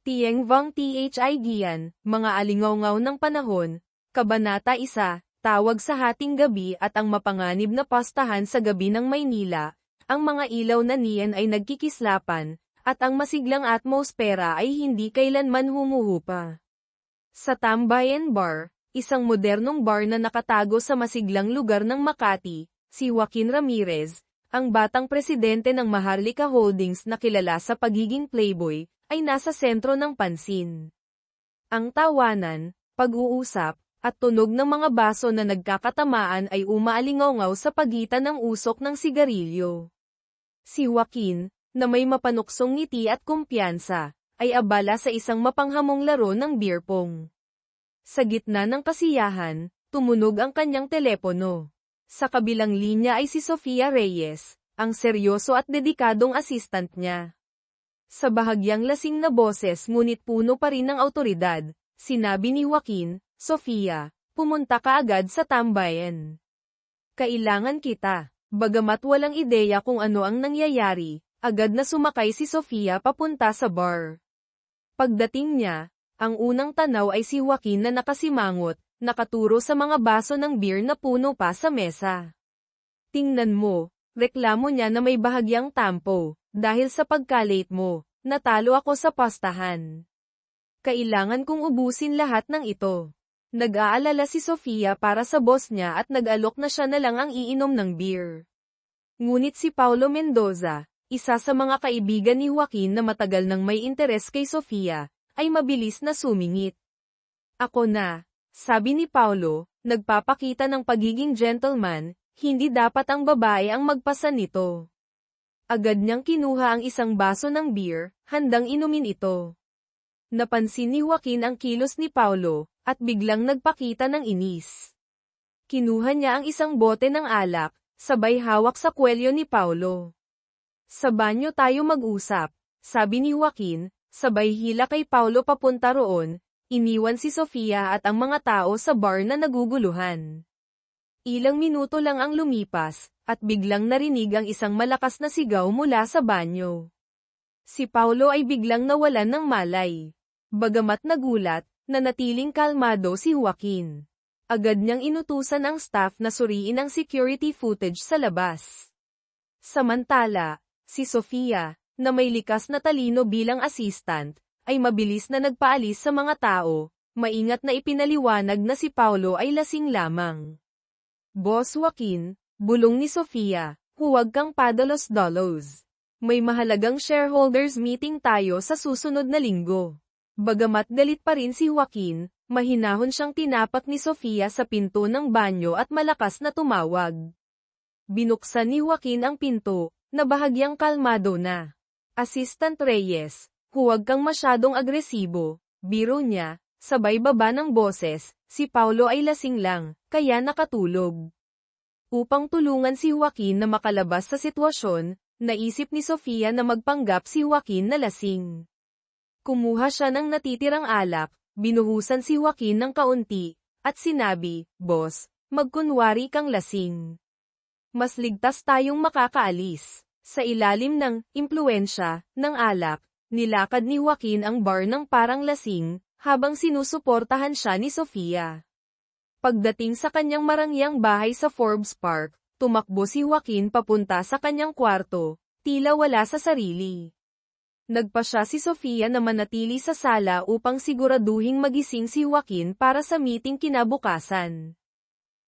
Tieng Vang Thi Gian, Mga Alingawngaw ng Panahon, Kabanata 1, Tawag sa Hating Gabi at ang mapanganib na pastahan sa gabi ng Maynila, ang mga ilaw na neon ay nagkikislapan, at ang masiglang atmosfera ay hindi kailanman humuhupa. Sa Tambayan Bar, isang modernong bar na nakatago sa masiglang lugar ng Makati, si Joaquin Ramirez, ang batang presidente ng Maharlika Holdings na kilala sa pagiging playboy, ay nasa sentro ng pansin. Ang tawanan, pag-uusap, at tunog ng mga baso na nagkakatamaan ay umaalingawngaw sa pagitan ng usok ng sigarilyo. Si Joaquin, na may mapanuksong ngiti at kumpiyansa, ay abala sa isang mapanghamong laro ng beer pong. Sa gitna ng kasiyahan, tumunog ang kanyang telepono. Sa kabilang linya ay si Sofia Reyes, ang seryoso at dedikadong assistant niya. Sa bahagyang lasing na boses ngunit puno pa rin ng awtoridad, sinabi ni Joaquin, "Sofia, pumunta ka agad sa tambayan. Kailangan kita." Bagamat walang ideya kung ano ang nangyayari, agad na sumakay si Sofia papunta sa bar. Pagdating niya, ang unang tanaw ay si Joaquin na nakasimangot, nakaturo sa mga baso ng beer na puno pa sa mesa. "Tingnan mo, reklamo niya na may bahagyang tampo. Dahil sa pagka-late mo, natalo ako sa pastahan. Kailangan kong ubusin lahat ng ito." Nag-aalala si Sofia para sa boss niya at nag-alok na siya na lang ang iinom ng beer. Ngunit si Paulo Mendoza, isa sa mga kaibigan ni Joaquin na matagal nang may interes kay Sofia, ay mabilis na sumingit. "Ako na," sabi ni Paulo, nagpapakita ng pagiging gentleman, "hindi dapat ang babae ang magpasa nito." Agad niyang kinuha ang isang baso ng beer, handang inumin ito. Napansin ni Joaquin ang kilos ni Paulo, at biglang nagpakita ng inis. Kinuha niya ang isang bote ng alak, sabay hawak sa kwelyo ni Paulo. "Sa banyo tayo mag-usap," sabi ni Joaquin, sabay hila kay Paulo papunta roon, iniwan si Sofia at ang mga tao sa bar na naguguluhan. Ilang minuto lang ang lumipas, at biglang narinig ang isang malakas na sigaw mula sa banyo. Si Paulo ay biglang nawalan ng malay. Bagamat nagulat, nanatiling kalmado si Joaquin. Agad niyang inutusan ang staff na suriin ang security footage sa labas. Samantala, si Sofia, na may likas na talino bilang assistant, ay mabilis na nagpaalis sa mga tao, maingat na ipinaliwanag na si Paulo ay lasing lamang. "Boss Joaquin," bulong ni Sofia, "huwag kang padalos-dalos. May mahalagang shareholders meeting tayo sa susunod na linggo." Bagamat galit pa rin si Joaquin, mahinahon siyang tinapak ni Sofia sa pinto ng banyo at malakas na tumawag. Binuksan ni Joaquin ang pinto, na bahagyang kalmado na. "Assistant Reyes, huwag kang masyadong agresibo," biro niya, sabay baba ng boses, "si Paulo ay lasing lang, kaya nakatulog." Upang tulungan si Joaquin na makalabas sa sitwasyon, naisip ni Sofia na magpanggap si Joaquin na lasing. Kumuha siya ng natitirang alak, binuhusan si Joaquin ng kaunti, at sinabi, "Boss, magkunwari kang lasing. Mas ligtas tayong makakaalis." Sa ilalim ng impluwensya ng alak, nilakad ni Joaquin ang bar ng parang lasing, habang sinusuportahan siya ni Sofia. Pagdating sa kanyang marangyang bahay sa Forbes Park, tumakbo si Joaquin papunta sa kanyang kwarto, tila wala sa sarili. Nagpasya si Sofia na manatili sa sala upang siguraduhing magising si Joaquin para sa meeting kinabukasan.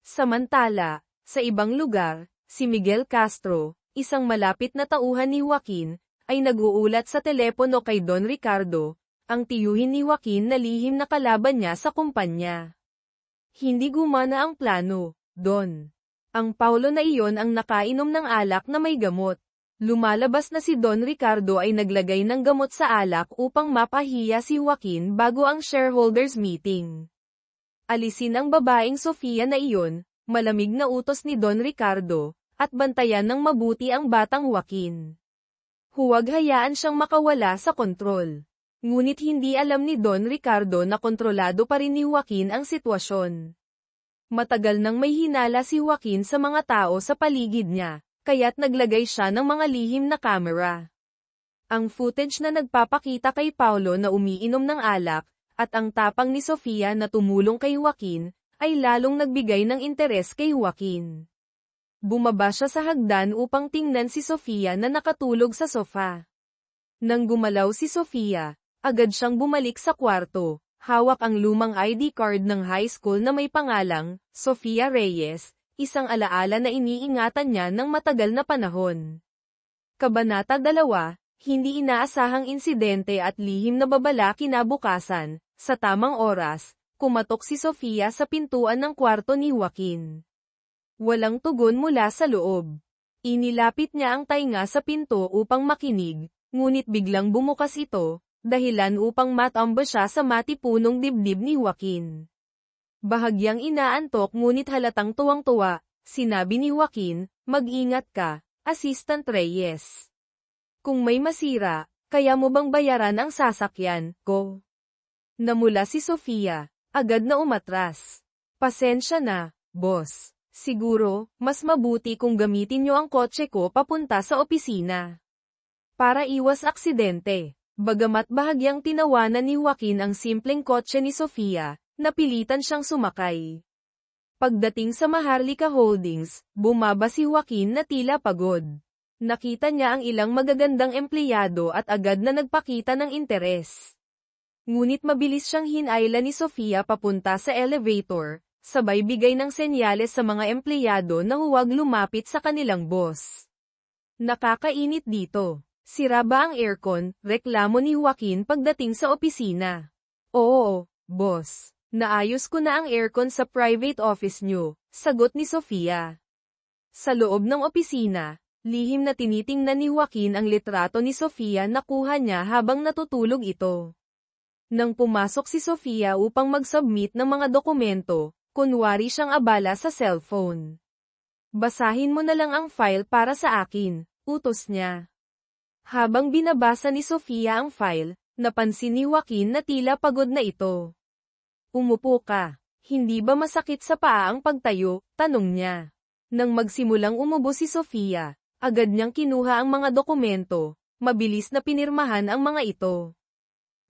Samantala, sa ibang lugar, si Miguel Castro, isang malapit na tauhan ni Joaquin, ay nag-uulat sa telepono kay Don Ricardo, ang tiyuhin ni Joaquin na lihim na kalaban niya sa kumpanya. "Hindi gumana ang plano, Don. Ang Paulo na iyon ang nakainom ng alak na may gamot." Lumalabas na si Don Ricardo ay naglagay ng gamot sa alak upang mapahiya si Joaquin bago ang shareholders meeting. Alisin ang babaeng Sofia na iyon, malamig na utos ni Don Ricardo, at bantayan ng mabuti ang batang Joaquin. Huwag hayaan siyang makawala sa kontrol. Ngunit hindi alam ni Don Ricardo na kontrolado pa rin ni Joaquin ang sitwasyon. Matagal nang may hinala si Joaquin sa mga tao sa paligid niya, kaya't naglagay siya ng mga lihim na kamera. Ang footage na nagpapakita kay Paulo na umiinom ng alak, at ang tapang ni Sofia na tumulong kay Joaquin, ay lalong nagbigay ng interes kay Joaquin. Bumaba siya sa hagdan upang tingnan si Sofia na nakatulog sa sofa. Nang gumalaw si Sofia, agad siyang bumalik sa kwarto, hawak ang lumang ID card ng high school na may pangalang, Sofia Reyes, isang alaala na iniingatan niya ng matagal na panahon. Kabanata 2, Hindi inaasahang insidente at lihim na babala kinabukasan, sa tamang oras, kumatok si Sofia sa pintuan ng kwarto ni Joaquin. Walang tugon mula sa loob. Inilapit niya ang tainga sa pinto upang makinig, ngunit biglang bumukas ito, dahilan upang matamba siya sa matipunong dibdib ni Joaquin. Bahagyang inaantok ngunit halatang tuwang-tuwa, sinabi ni Joaquin, "Mag-ingat ka, Assistant Reyes. Kung may masira, kaya mo bang bayaran ang sasakyan ko?" Namula si Sofia, agad na umatras. "Pasensya na, boss. Siguro, mas mabuti kung gamitin niyo ang kotse ko papunta sa opisina. Para iwas aksidente." Bagamat bahagyang tinawanan ni Joaquin ang simpleng kotse ni Sofia, napilitan siyang sumakay. Pagdating sa Maharlika Holdings, bumaba si Joaquin na tila pagod. Nakita niya ang ilang magagandang empleyado at agad na nagpakita ng interes. Ngunit mabilis siyang hinayla ni Sofia papunta sa elevator, sabay bigay ng senyales sa mga empleyado na huwag lumapit sa kanilang boss. "Nakakainit dito. Sira ba ang aircon?" reklamo ni Joaquin pagdating sa opisina. "Oo, boss. Naayos ko na ang aircon sa private office niyo," sagot ni Sofia. Sa loob ng opisina, lihim na tinitingnan ni Joaquin ang litrato ni Sofia na kuha niya habang natutulog ito. Nang pumasok si Sofia upang mag-submit ng mga dokumento, kunwari siyang abala sa cellphone. "Basahin mo na lang ang file para sa akin," utos niya. Habang binabasa ni Sofia ang file, napansin ni Joaquin na tila pagod na ito. "Umupo ka. Hindi ba masakit sa paa ang pagtayo?" tanong niya. Nang magsimulang umubo si Sofia, agad niyang kinuha ang mga dokumento, mabilis na pinirmahan ang mga ito.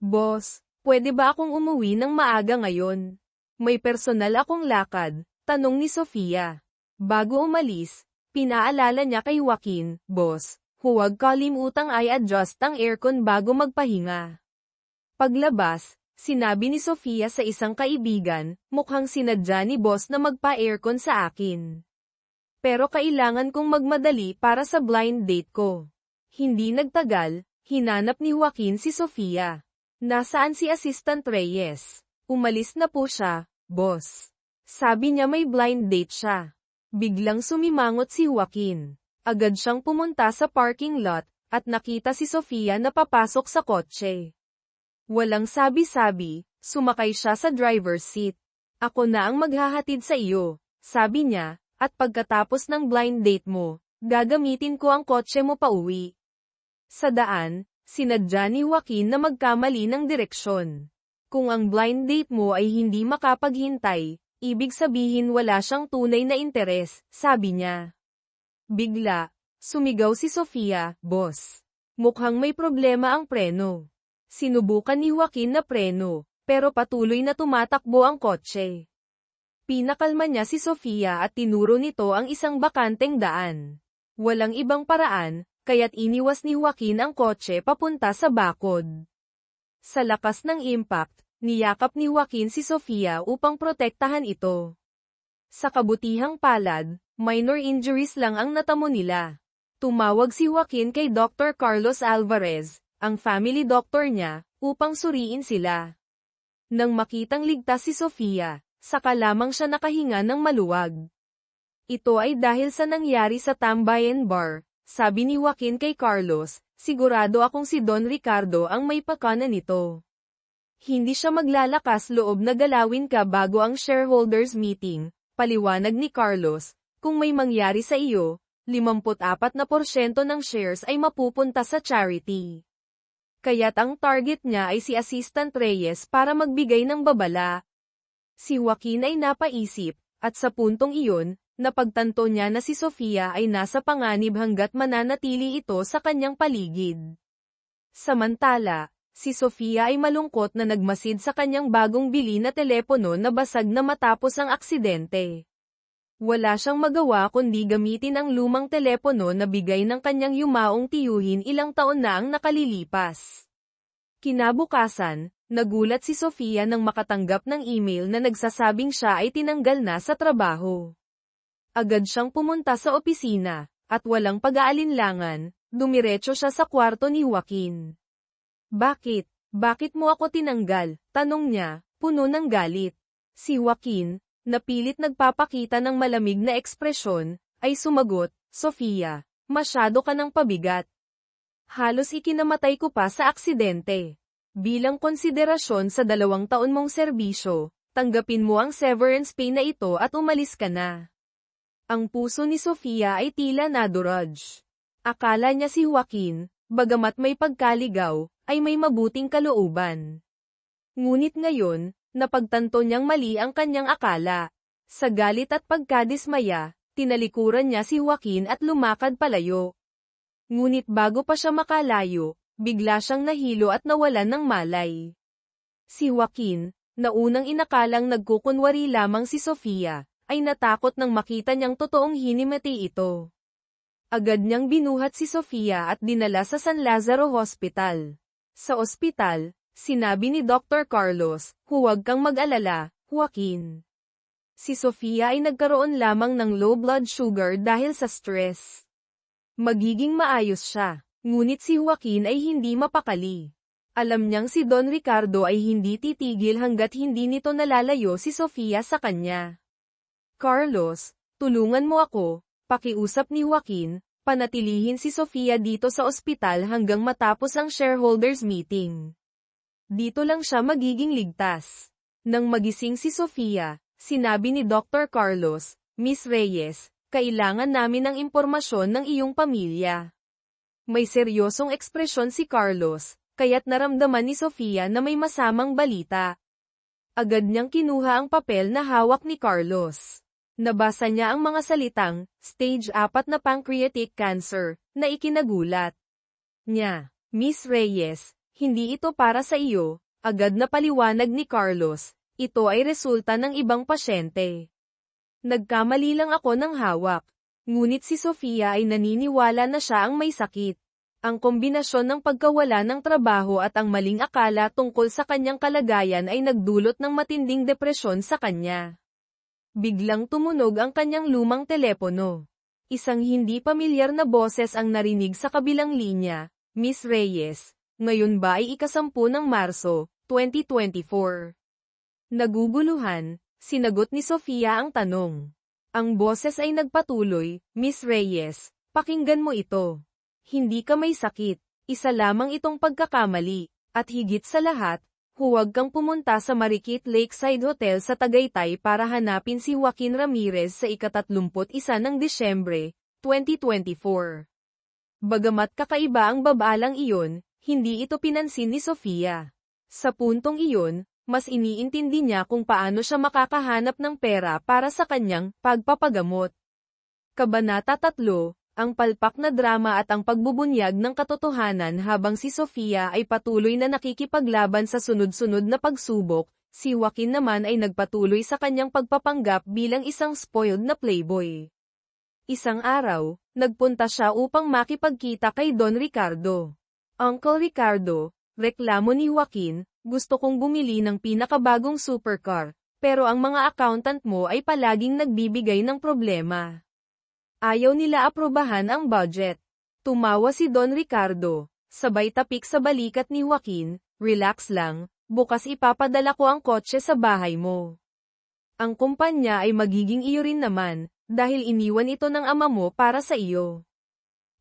"Boss, pwede ba akong umuwi ng maaga ngayon? May personal akong lakad," tanong ni Sofia. Bago umalis, pinaalala niya kay Joaquin, "Boss, huwag kalimutang i-adjust ang aircon bago magpahinga." Paglabas, sinabi ni Sofia sa isang kaibigan, "Mukhang sinadya ni boss na magpa-aircon sa akin. Pero kailangan kong magmadali para sa blind date ko." Hindi nagtagal, hinanap ni Joaquin si Sofia. "Nasaan si Assistant Reyes?" "Umalis na po siya, boss. Sabi niya may blind date siya." Biglang sumimangot si Joaquin. Agad siyang pumunta sa parking lot, at nakita si Sofia na papasok sa kotse. Walang sabi-sabi, sumakay siya sa driver's seat. "Ako na ang maghahatid sa iyo," sabi niya, "at pagkatapos ng blind date mo, gagamitin ko ang kotse mo pauwi." Sa daan, sinadya ni Joaquin na magkamali ng direksyon. Kung ang blind date mo ay hindi makapaghintay, ibig sabihin wala siyang tunay na interes, sabi niya. Bigla, sumigaw si Sofia, "Boss, mukhang may problema ang preno." Sinubukan ni Joaquin na preno, pero patuloy na tumatakbo ang kotse. Pinakalma niya si Sofia at tinuro nito ang isang bakanteng daan. Walang ibang paraan, kaya't iniwas ni Joaquin ang kotse papunta sa bakod. Sa lakas ng impact, niyakap ni Joaquin si Sofia upang protektahan ito. Sa kabutihang palad, minor injuries lang ang natamo nila. Tumawag si Joaquin kay Dr. Carlos Alvarez, ang family doctor niya, upang suriin sila. Nang makitang ligtas si Sofia, saka lamang siya nakahinga ng maluwag. "Ito ay dahil sa nangyari sa Tambayan Bar," sabi ni Joaquin kay Carlos, "sigurado akong si Don Ricardo ang may pakana nito. Hindi siya maglalakas loob na galawin ka bago ang shareholders meeting," paliwanag ni Carlos. "Kung may mangyari sa iyo, 54% ng shares ay mapupunta sa charity. Kaya't ang target niya ay si Assistant Reyes para magbigay ng babala." Si Joaquin ay napaisip, at sa puntong iyon, napagtanto niya na si Sofia ay nasa panganib hanggat mananatili ito sa kanyang paligid. Samantala, si Sofia ay malungkot na nagmasid sa kanyang bagong bili na telepono na basag na matapos ang aksidente. Wala siyang magawa kundi gamitin ang lumang telepono na bigay ng kanyang yumaong tiyuhin ilang taon na ang nakalilipas. Kinabukasan, nagulat si Sofia nang makatanggap ng email na nagsasabing siya ay tinanggal na sa trabaho. Agad siyang pumunta sa opisina, at walang pag-aalinlangan, dumiretso siya sa kwarto ni Joaquin. Bakit? Bakit mo ako tinanggal? Tanong niya, puno ng galit. Si Joaquin, na pilit nagpapakita ng malamig na ekspresyon, ay sumagot, Sofia, masyado ka ng pabigat. Halos ikinamatay ko pa sa aksidente. Bilang konsiderasyon sa 2 taon mong serbisyo, tanggapin mo ang severance pay na ito at umalis ka na. Ang puso ni Sofia ay tila nadurog. Akala niya si Joaquin, bagamat may pagkaligaw, ay may mabuting kalooban. Ngunit ngayon, napagtanto niyang mali ang kanyang akala. Sa galit at pagkadismaya, tinalikuran niya si Joaquin at lumakad palayo. Ngunit bago pa siya makalayo, bigla siyang nahilo at nawalan ng malay. Si Joaquin, na unang inakalang nagkukunwari lamang si Sofia, ay natakot nang makita niyang totoong hinimati ito. Agad niyang binuhat si Sofia at dinala sa San Lazaro Hospital. Sa ospital, sinabi ni Dr. Carlos, huwag kang mag-alala, Joaquin. Si Sofia ay nagkaroon lamang ng low blood sugar dahil sa stress. Magiging maayos siya, ngunit si Joaquin ay hindi mapakali. Alam niyang si Don Ricardo ay hindi titigil hanggat hindi nito nalalayo si Sofia sa kanya. Carlos, tulungan mo ako, pakiusap ni Joaquin, panatilihin si Sofia dito sa ospital hanggang matapos ang shareholders meeting. Dito lang siya magiging ligtas. Nang magising si Sofia, sinabi ni Dr. Carlos, Miss Reyes, kailangan namin ng impormasyon ng iyong pamilya. May seryosong ekspresyon si Carlos, kaya't naramdaman ni Sofia na may masamang balita. Agad niyang kinuha ang papel na hawak ni Carlos. Nabasa niya ang mga salitang, stage 4 na pancreatic cancer, na ikinagulat niya. Miss Reyes, hindi ito para sa iyo, agad na paliwanag ni Carlos, ito ay resulta ng ibang pasyente. Nagkamali lang ako ng hawak. Ngunit si Sofia ay naniniwala na siya ang may sakit. Ang kombinasyon ng pagkawala ng trabaho at ang maling akala tungkol sa kanyang kalagayan ay nagdulot ng matinding depresyon sa kanya. Biglang tumunog ang kanyang lumang telepono. Isang hindi pamilyar na boses ang narinig sa kabilang linya, Miss Reyes, ngayon ba ay ika-10 ng Marso, 2024? Naguguluhan, sinagot ni Sofia ang tanong. Ang boses ay nagpatuloy, Miss Reyes, pakinggan mo ito. Hindi ka may sakit, isa lamang itong pagkakamali, at higit sa lahat, huwag kang pumunta sa Marikit Lakeside Hotel sa Tagaytay para hanapin si Joaquin Ramirez sa ika-31 ng Disyembre, 2024. Bagamat kakaiba ang babalang iyon, hindi ito pinansin ni Sofia. Sa puntong iyon, mas iniintindi niya kung paano siya makakahanap ng pera para sa kanyang pagpapagamot. Kabanata 3, ang palpak na drama at ang pagbubunyag ng katotohanan. Habang si Sofia ay patuloy na nakikipaglaban sa sunod-sunod na pagsubok, si Joaquin naman ay nagpatuloy sa kanyang pagpapanggap bilang isang spoiled na playboy. Isang araw, nagpunta siya upang makipagkita kay Don Ricardo. Uncle Ricardo, reklamo ni Joaquin, gusto kong bumili ng pinakabagong supercar, pero ang mga accountant mo ay palaging nagbibigay ng problema. Ayaw nila aprobahan ang budget. Tumawa si Don Ricardo, sabay tapik sa balikat ni Joaquin, relax lang, bukas ipapadala ko ang kotse sa bahay mo. Ang kumpanya ay magiging iyo rin naman, dahil iniwan ito ng ama mo para sa iyo.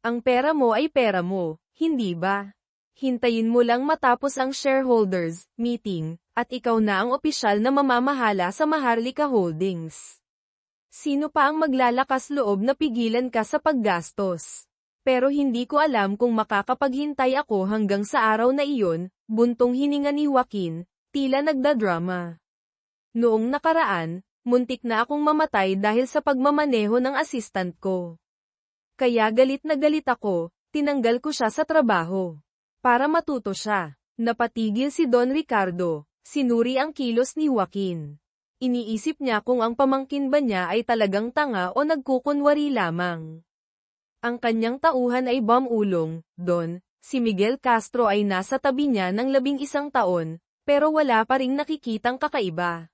Ang pera mo ay pera mo, hindi ba? Hintayin mo lang matapos ang shareholders meeting, at ikaw na ang opisyal na mamamahala sa Maharlika Holdings. Sino pa ang maglalakas loob na pigilan ka sa paggastos? Pero hindi ko alam kung makakapaghintay ako hanggang sa araw na iyon, buntong hininga ni Joaquin, tila nagdadrama. Noong nakaraan, muntik na akong mamatay dahil sa pagmamaneho ng assistant ko. Kaya galit na galit ako, tinanggal ko siya sa trabaho. para matuto siya. Napatigil si Don Ricardo, sinuri ang kilos ni Joaquin. Iniisip niya kung ang pamangkin ba niya ay talagang tanga o nagkukunwari lamang. Ang kanyang tauhan ay ulong, Don. Si Miguel Castro ay nasa tabi niya ng 11 taon, pero wala pa ring nakikitang kakaiba.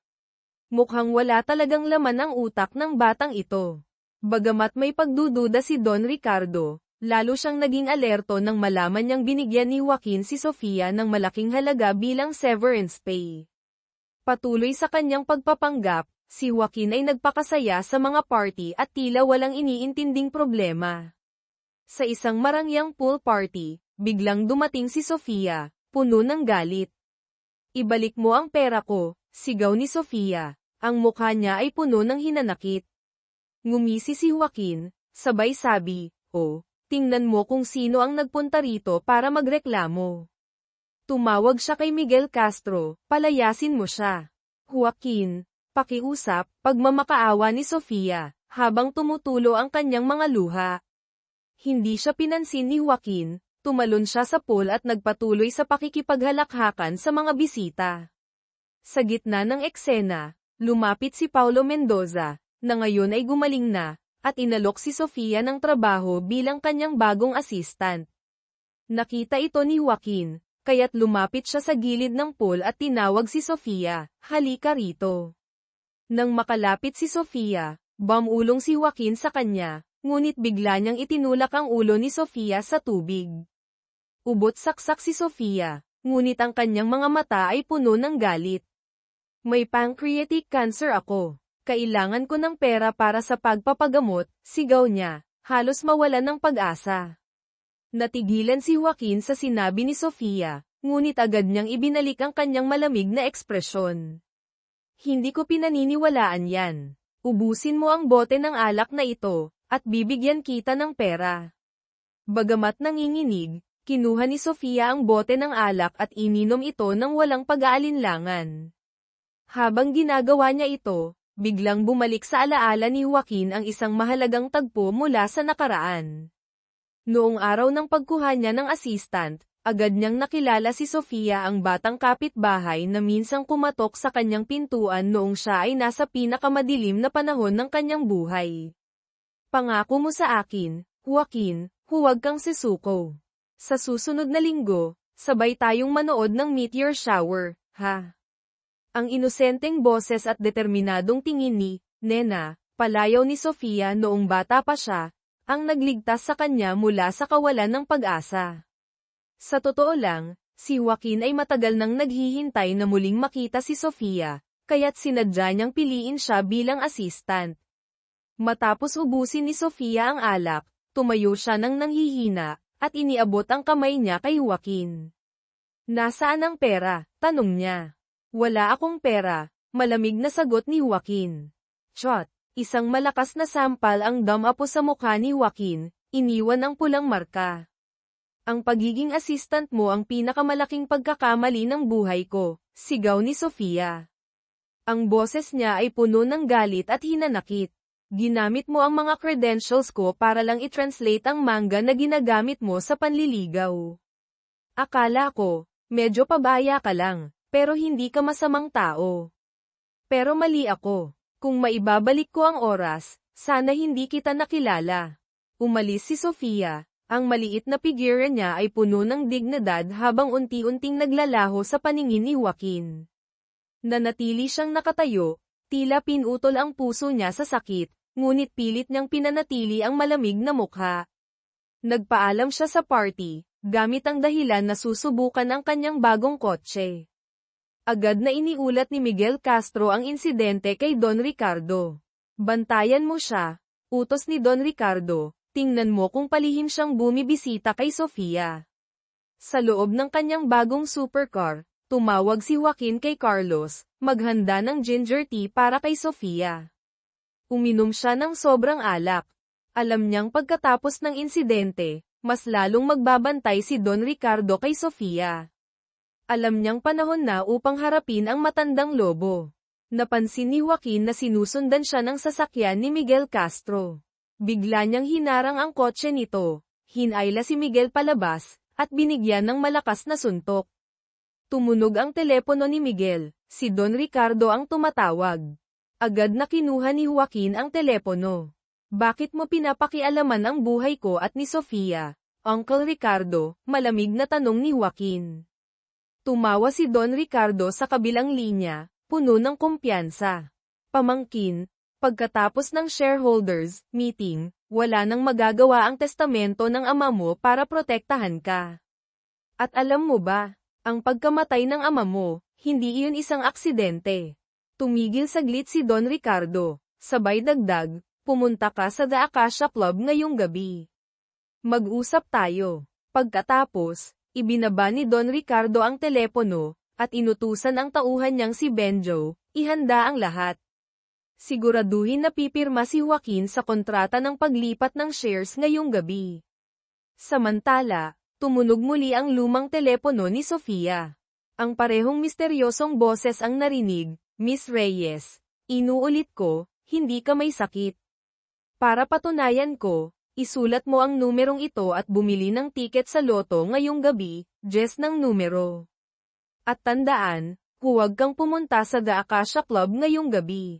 Mukhang wala talagang laman ang utak ng batang ito. Bagamat may pagdududa si Don Ricardo, lalo siyang naging alerto nang malaman niyang binigyan ni Joaquin si Sofia ng malaking halaga bilang severance pay. Patuloy sa kanyang pagpapanggap, si Joaquin ay nagpakasaya sa mga party at tila walang iniintinding problema. Sa isang marangyang pool party, biglang dumating si Sofia, puno ng galit. "Ibalik mo ang pera ko," sigaw ni Sofia. Ang mukha niya ay puno ng hinanakit. Ngumisi si Joaquin, sabay sabi, "Oh, tingnan mo kung sino ang nagpunta rito para magreklamo." Tumawag siya kay Miguel Castro, "Palayasin mo siya." "Joaquin," pakiusap, pagmamakaawa ni Sofia, habang tumutulo ang kanyang mga luha. Hindi siya pinansin ni Joaquin, tumalon siya sa pool at nagpatuloy sa pakikipaghalakhakan sa mga bisita. Sa gitna ng eksena, lumapit si Paulo Mendoza, na ngayon ay gumaling na, at inalok si Sofia ng trabaho bilang kanyang bagong assistant. Nakita ito ni Joaquin, kaya't lumapit siya sa gilid ng pool at tinawag si Sofia, "Halika rito." Nang makalapit si Sofia, ulong si Joaquin sa kanya, ngunit bigla niyang itinulak ang ulo ni Sofia sa tubig. Ubot-saksak si Sofia, ngunit ang kanyang mga mata ay puno ng galit. "May pancreatic cancer ako. Kailangan ko ng pera para sa pagpapagamot," sigaw niya, halos mawalan ng pag-asa. Natigilan si Joaquin sa sinabi ni Sofia, ngunit agad niyang ibinalik ang kanyang malamig na ekspresyon. "Hindi ko pinaniniwalaan yan. Ubusin mo ang bote ng alak na ito, at bibigyan kita ng pera." Bagamat nanginginig, kinuha ni Sofia ang bote ng alak at ininom ito ng walang pag-aalinlangan. Habang ginagawa niya ito, biglang bumalik sa alaala ni Joaquin ang isang mahalagang tagpo mula sa nakaraan. Noong araw ng pagkuha niya ng assistant, agad niyang nakilala si Sofia, ang batang kapitbahay na minsang kumatok sa kanyang pintuan noong siya ay nasa pinakamadilim na panahon ng kanyang buhay. "Pangako mo sa akin, Joaquin, huwag kang sisuko. Sa susunod na linggo, sabay tayong manood ng meteor shower, ha?" Ang inosenteng boses at determinadong tingin ni Nena, palayaw ni Sofia noong bata pa siya, ang nagligtas sa kanya mula sa kawalan ng pag-asa. Sa totoo lang, si Joaquin ay matagal nang naghihintay na muling makita si Sofia, kaya't sinadya niyang piliin siya bilang assistant. Matapos ubusin ni Sofia ang alak, tumayo siya nang nanghihina, at iniabot ang kamay niya kay Joaquin. "Nasaan ang pera?" tanong niya. "Wala akong pera," malamig na sagot ni Joaquin. Shot! Isang malakas na sampal ang dumapo sa mukha ni Joaquin, iniwan ang pulang marka. "Ang pagiging assistant mo ang pinakamalaking pagkakamali ng buhay ko," sigaw ni Sofia. Ang boses niya ay puno ng galit at hinanakit. "Ginamit mo ang mga credentials ko para lang i-translate ang manga na ginagamit mo sa panliligaw. Akala ko, medyo pabaya ka lang, pero hindi ka masamang tao. Pero mali ako. Kung maibabalik ko ang oras, sana hindi kita nakilala." Umalis si Sofia. Ang maliit na figura niya ay puno ng dignidad habang unti-unting naglalaho sa paningin ni Joaquin. Nanatili siyang nakatayo, tila pinutol ang puso niya sa sakit, ngunit pilit niyang pinanatili ang malamig na mukha. Nagpaalam siya sa party, gamit ang dahilan na susubukan ang kanyang bagong kotse. Agad na iniulat ni Miguel Castro ang insidente kay Don Ricardo. "Bantayan mo siya," utos ni Don Ricardo, "tingnan mo kung palihim siyang bumibisita kay Sofia." Sa loob ng kanyang bagong supercar, tumawag si Joaquin kay Carlos, maghanda ng ginger tea para kay Sofia. Uminom siya ng sobrang alak. Alam niyang pagkatapos ng insidente, mas lalong magbabantay si Don Ricardo kay Sofia. Alam niyang panahon na upang harapin ang matandang lobo. Napansin ni Joaquin na sinusundan siya ng sasakyan ni Miguel Castro. Bigla niyang hinarang ang kotse nito, hinayla si Miguel palabas, at binigyan ng malakas na suntok. Tumunog ang telepono ni Miguel, si Don Ricardo ang tumatawag. Agad na kinuha ni Joaquin ang telepono. Bakit mo pinapakialaman ang buhay ko at ni Sofia, Uncle Ricardo? Malamig na tanong ni Joaquin. Tumawa si Don Ricardo sa kabilang linya, puno ng kumpiyansa. Pamangkin, pagkatapos ng shareholders meeting, wala nang magagawa ang testamento ng ama mo para protektahan ka. At alam mo ba, ang pagkamatay ng ama mo, hindi iyon isang aksidente. Tumigil saglit si Don Ricardo, sabay dagdag, pumunta ka sa The Acacia Club ngayong gabi. Mag-usap tayo. Pagkatapos, ibinaba ni Don Ricardo ang telepono, at inutusan ang tauhan niyang si Benjo, ihanda ang lahat. Siguraduhin na pipirma si Joaquin sa kontrata ng paglipat ng shares ngayong gabi. Samantala, tumunog muli ang lumang telepono ni Sofia. Ang parehong misteryosong boses ang narinig, Miss Reyes, inuulit ko, hindi ka may sakit. Para patunayan ko, isulat mo ang numerong ito at bumili ng tiket sa loto ngayong gabi, Jess ng numero. At tandaan, huwag kang pumunta sa The Acacia Club ngayong gabi.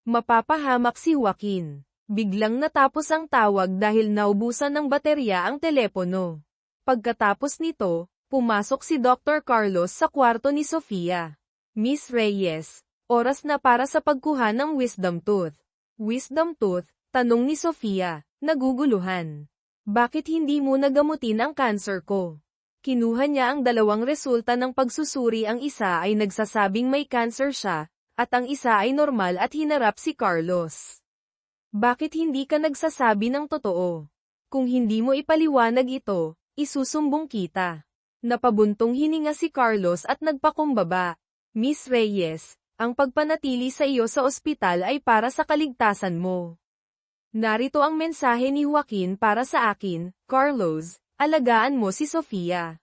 Mapapahamak si Joaquin. Biglang natapos ang tawag dahil naubusan ng baterya ang telepono. Pagkatapos nito, pumasok si Dr. Carlos sa kwarto ni Sofia. Miss Reyes, oras na para sa pagkuha ng wisdom tooth. Wisdom tooth? Tanong ni Sofia, naguguluhan. Bakit hindi mo nagamutin ang cancer ko? Kinuha niya ang dalawang resulta ng pagsusuri, ang isa ay nagsasabing may cancer siya, at ang isa ay normal at hinarap si Carlos. Bakit hindi ka nagsasabi ng totoo? Kung hindi mo ipaliwanag ito, isusumbong kita. Napabuntong hininga si Carlos at nagpakumbaba. Miss Reyes, ang pagpanatili sa iyo sa ospital ay para sa kaligtasan mo. Narito ang mensahe ni Joaquin para sa akin, Carlos, alagaan mo si Sofia.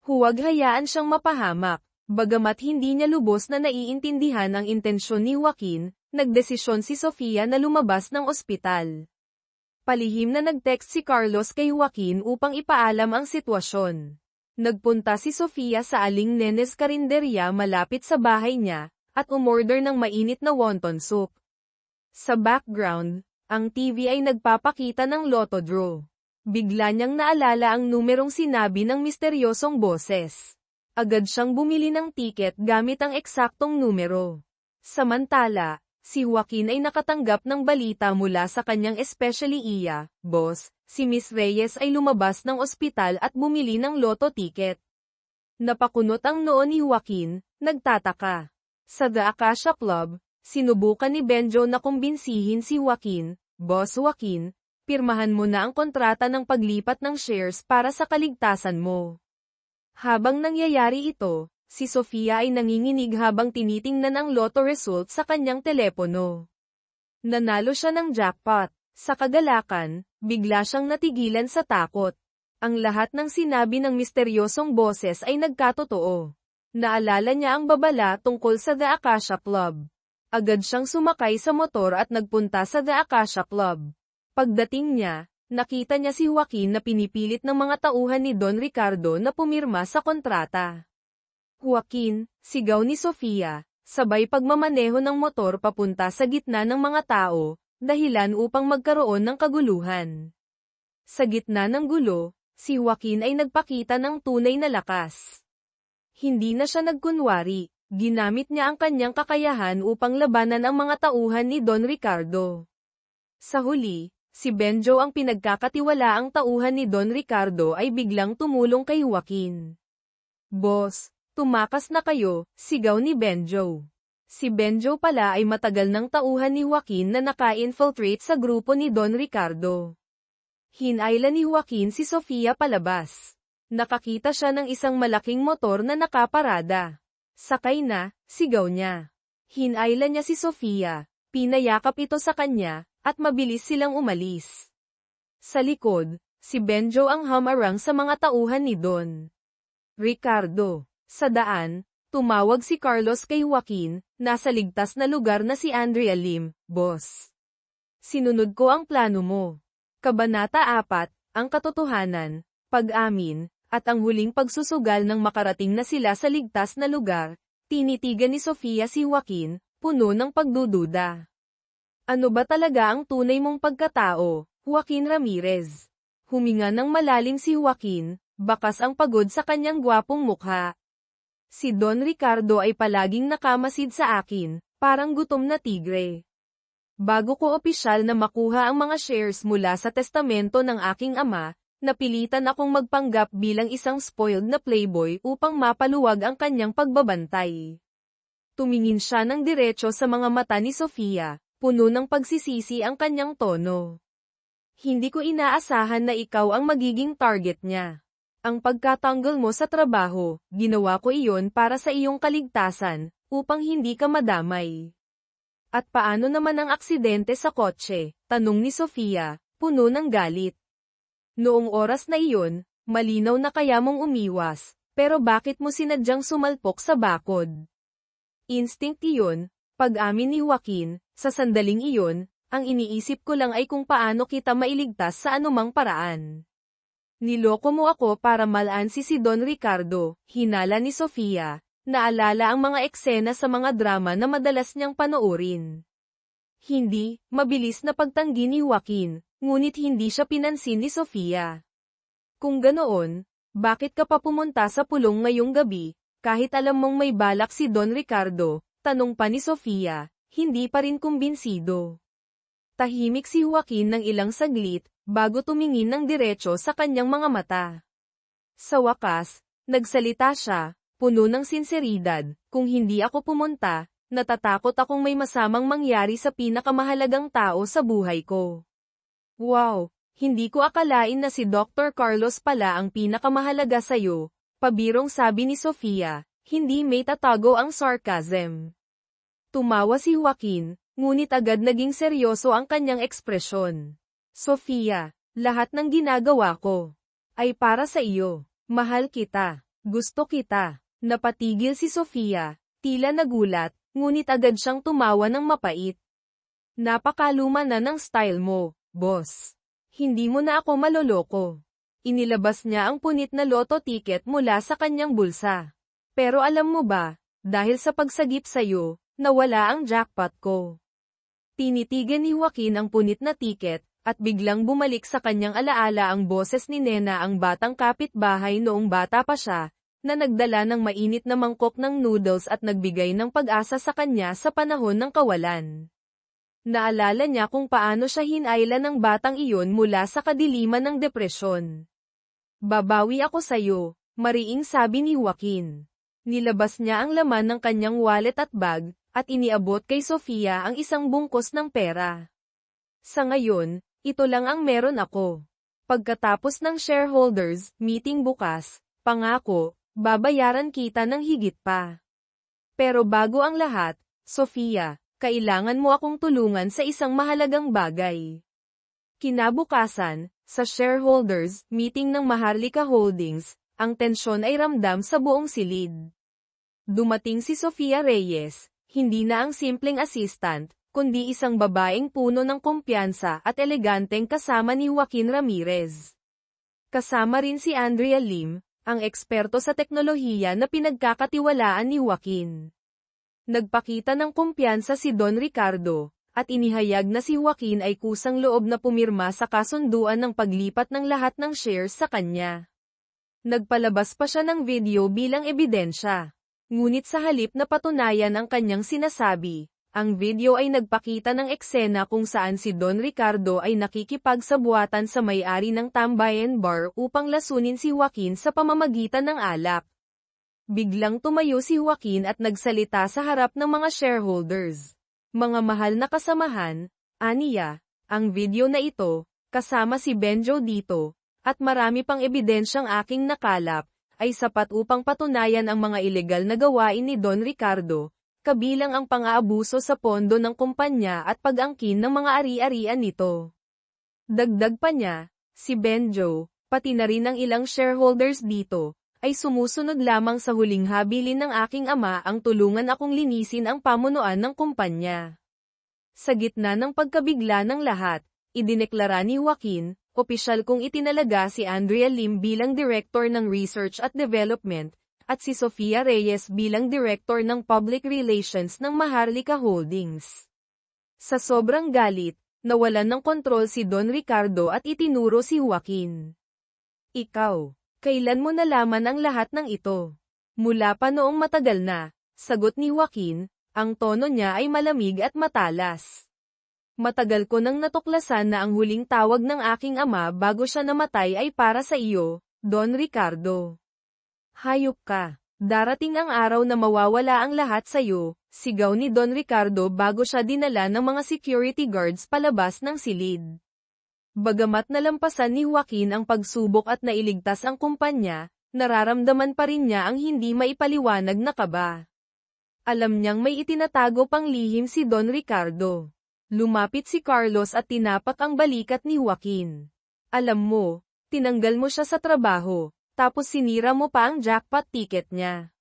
Huwag hayaan siyang mapahamak. Bagamat hindi niya lubos na naiintindihan ang intensyon ni Joaquin, nagdesisyon si Sofia na lumabas ng ospital. Palihim na nag-text si Carlos kay Joaquin upang ipaalam ang sitwasyon. Nagpunta si Sofia sa Aling Nenes Karinderya malapit sa bahay niya, at umorder ng mainit na wonton soup. Sa background, ang TV ay nagpapakita ng lotto draw. Bigla niyang naalala ang numerong sinabi ng misteryosong boses. Agad siyang bumili ng tiket gamit ang eksaktong numero. Samantala, si Joaquin ay nakatanggap ng balita mula sa kanyang especially boss, si Miss Reyes ay lumabas ng ospital at bumili ng lotto ticket. Napakunot ang noo ni Joaquin, nagtataka. Sa The Acacia Club, sinubukan ni Benjo na kumbinsihin si Joaquin, Boss Joaquin, pirmahan mo na ang kontrata ng paglipat ng shares para sa kaligtasan mo. Habang nangyayari ito, si Sofia ay nanginginig habang tinitingnan ang lotto result sa kanyang telepono. Nanalo siya ng jackpot. Sa kagalakan, bigla siyang natigilan sa takot. Ang lahat ng sinabi ng misteryosong boses ay nagkatotoo. Naalala niya ang babala tungkol sa The Acacia Club. Agad siyang sumakay sa motor at nagpunta sa The Acacia Club. Pagdating niya, nakita niya si Joaquin na pinipilit ng mga tauhan ni Don Ricardo na pumirma sa kontrata. Joaquin, sigaw ni Sofia, sabay pagmamaneho ng motor papunta sa gitna ng mga tao, dahilan upang magkaroon ng kaguluhan. Sa gitna ng gulo, si Joaquin ay nagpakita ng tunay na lakas. Hindi na siya nagkunwari, ginamit niya ang kanyang kakayahan upang labanan ang mga tauhan ni Don Ricardo. Sa huli, si Benjo ang pinagkakatiwalaang tauhan ni Don Ricardo ay biglang tumulong kay Joaquin. Boss, tumakas na kayo, sigaw ni Benjo. Si Benjo pala ay matagal ng tauhan ni Joaquin na naka-infiltrate sa grupo ni Don Ricardo. Hinayla ni Joaquin si Sofia palabas. Nakakita siya ng isang malaking motor na nakaparada. Sakay na, sigaw niya. Hinayla niya si Sofia, pinayakap ito sa kanya, at mabilis silang umalis. Sa likod, si Benjo ang humarang sa mga tauhan ni Don Ricardo. Sa daan, tumawag si Carlos kay Joaquin, nasa ligtas na lugar na si Andrea Lim, boss. Sinunod ko ang plano mo. Kabanata 4, ang katotohanan, pag-amin, At ang huling pagsusugal nang makarating na sila sa ligtas na lugar, tinitigan ni Sofia si Joaquin, puno ng pagdududa. Ano ba talaga ang tunay mong pagkatao, Joaquin Ramirez? Huminga ng malalim si Joaquin, bakas ang pagod sa kanyang gwapong mukha. Si Don Ricardo ay palaging nakamasid sa akin, parang gutom na tigre. Bago ko opisyal na makuha ang mga shares mula sa testamento ng aking ama, napilitan akong magpanggap bilang isang spoiled na playboy upang mapaluwag ang kanyang pagbabantay. Tumingin siya ng diretso sa mga mata ni Sofia, puno ng pagsisisi ang kanyang tono. Hindi ko inaasahan na ikaw ang magiging target niya. Ang pagkatanggol mo sa trabaho, ginawa ko iyon para sa iyong kaligtasan, upang hindi ka madamay. At paano naman ang aksidente sa kotse? Tanong ni Sofia, puno ng galit. Noong oras na iyon, malinaw na kaya mong umiwas, pero bakit mo sinadyang sumalpok sa bakod? Instinct iyon, pag-amin ni Joaquin, sa sandaling iyon, ang iniisip ko lang ay kung paano kita mailigtas sa anumang paraan. Niloko mo ako para malansi si Don Ricardo, hinala ni Sofia, naalala ang mga eksena sa mga drama na madalas niyang panoorin. Hindi, mabilis na pagtanggi ni Joaquin, ngunit hindi siya pinansin ni Sofia. Kung ganoon, bakit ka pa pumunta sa pulong ngayong gabi, kahit alam mong may balak si Don Ricardo? Tanong pa ni Sofia, hindi pa rin kumbinsido. Tahimik si Joaquin ng ilang saglit, bago tumingin ng diretso sa kanyang mga mata. Sa wakas, nagsalita siya, puno ng sinseridad, kung hindi ako pumunta, natatakot akong may masamang mangyari sa pinakamahalagang tao sa buhay ko. Wow, hindi ko akalain na si Dr. Carlos pala ang pinakamahalaga sa'yo, pabirong sabi ni Sofia, hindi may tatago ang sarcasm. Tumawa si Joaquin, ngunit agad naging seryoso ang kanyang ekspresyon. Sofia, lahat ng ginagawa ko ay para sa iyo. Mahal kita. Gusto kita. Napatigil si Sofia, tila nagulat, ngunit agad siyang tumawa ng mapait. Napakaluma na ng style mo, boss. Hindi mo na ako maloloko. Inilabas niya ang punit na loto ticket mula sa kanyang bulsa. Pero alam mo ba, dahil sa pagsagip sa'yo, nawala ang jackpot ko. Tinitigan ni Joaquin ang punit na ticket, at biglang bumalik sa kanyang alaala ang boses ni Nena, ang batang kapitbahay noong bata pa siya, na nagdala ng mainit na mangkok ng noodles at nagbigay ng pag-asa sa kanya sa panahon ng kawalan. Naalala niya kung paano siya hinayla ng batang iyon mula sa kadiliman ng depresyon. Babawi ako sa'yo, mariing sabi ni Joaquin. Nilabas niya ang laman ng kanyang wallet at bag, at iniabot kay Sofia ang isang bungkos ng pera. Sa ngayon, ito lang ang meron ako. Pagkatapos ng shareholders meeting bukas, pangako, babayaran kita ng higit pa. Pero bago ang lahat, Sofia, kailangan mo akong tulungan sa isang mahalagang bagay. Kinabukasan, sa shareholders meeting ng Maharlika Holdings, ang tensyon ay ramdam sa buong silid. Dumating si Sofia Reyes, hindi na ang simpleng assistant, kundi isang babaeng puno ng kumpiyansa at eleganteng kasama ni Joaquin Ramirez. Kasama rin si Andrea Lim, ang eksperto sa teknolohiya na pinagkakatiwalaan ni Joaquin. Nagpakita ng kumpiyansa si Don Ricardo, at inihayag na si Joaquin ay kusang loob na pumirma sa kasunduan ng paglipat ng lahat ng shares sa kanya. Nagpalabas pa siya ng video bilang ebidensya. Ngunit sa halip na patunayan ang kanyang sinasabi, ang video ay nagpakita ng eksena kung saan si Don Ricardo ay nakikipagsabuatan sa may-ari ng tambayan bar upang lasunin si Joaquin sa pamamagitan ng alak. Biglang tumayo si Joaquin at nagsalita sa harap ng mga shareholders. Mga mahal na kasamahan, aniya, ang video na ito, kasama si Benjo dito, at marami pang ebidensyang aking nakalap, ay sapat upang patunayan ang mga ilegal na gawain ni Don Ricardo, kabilang ang pang-aabuso sa pondo ng kumpanya at pag-angkin ng mga ari-arian nito. Dagdag pa niya, si Benjo, pati na rin ang ilang shareholders dito, ay sumusunod lamang sa huling habilin ng aking ama ang tulungan akong linisin ang pamunuan ng kumpanya. Sa gitna ng pagkabigla ng lahat, idineklara ni Joaquin, opisyal kong itinalaga si Andrea Lim bilang Director ng Research at Development, at si Sofia Reyes bilang Director ng Public Relations ng Maharlika Holdings. Sa sobrang galit, nawalan ng kontrol si Don Ricardo at itinuro si Joaquin. Ikaw, kailan mo nalaman ang lahat ng ito? Mula pa noong matagal na, sagot ni Joaquin, ang tono niya ay malamig at matalas. Matagal ko nang natuklasan na ang huling tawag ng aking ama bago siya namatay ay para sa iyo, Don Ricardo. Hayop ka. Darating ang araw na mawawala ang lahat sa iyo, sigaw ni Don Ricardo bago siya dinala ng mga security guards palabas ng silid. Bagamat nalampasan ni Joaquin ang pagsubok at nailigtas ang kumpanya, nararamdaman pa rin niya ang hindi maipaliwanag na kaba. Alam niyang may itinatago pang lihim si Don Ricardo. Lumapit si Carlos at tinapak ang balikat ni Joaquin. Alam mo, tinanggal mo siya sa trabaho, tapos sinira mo pa ang jackpot ticket niya.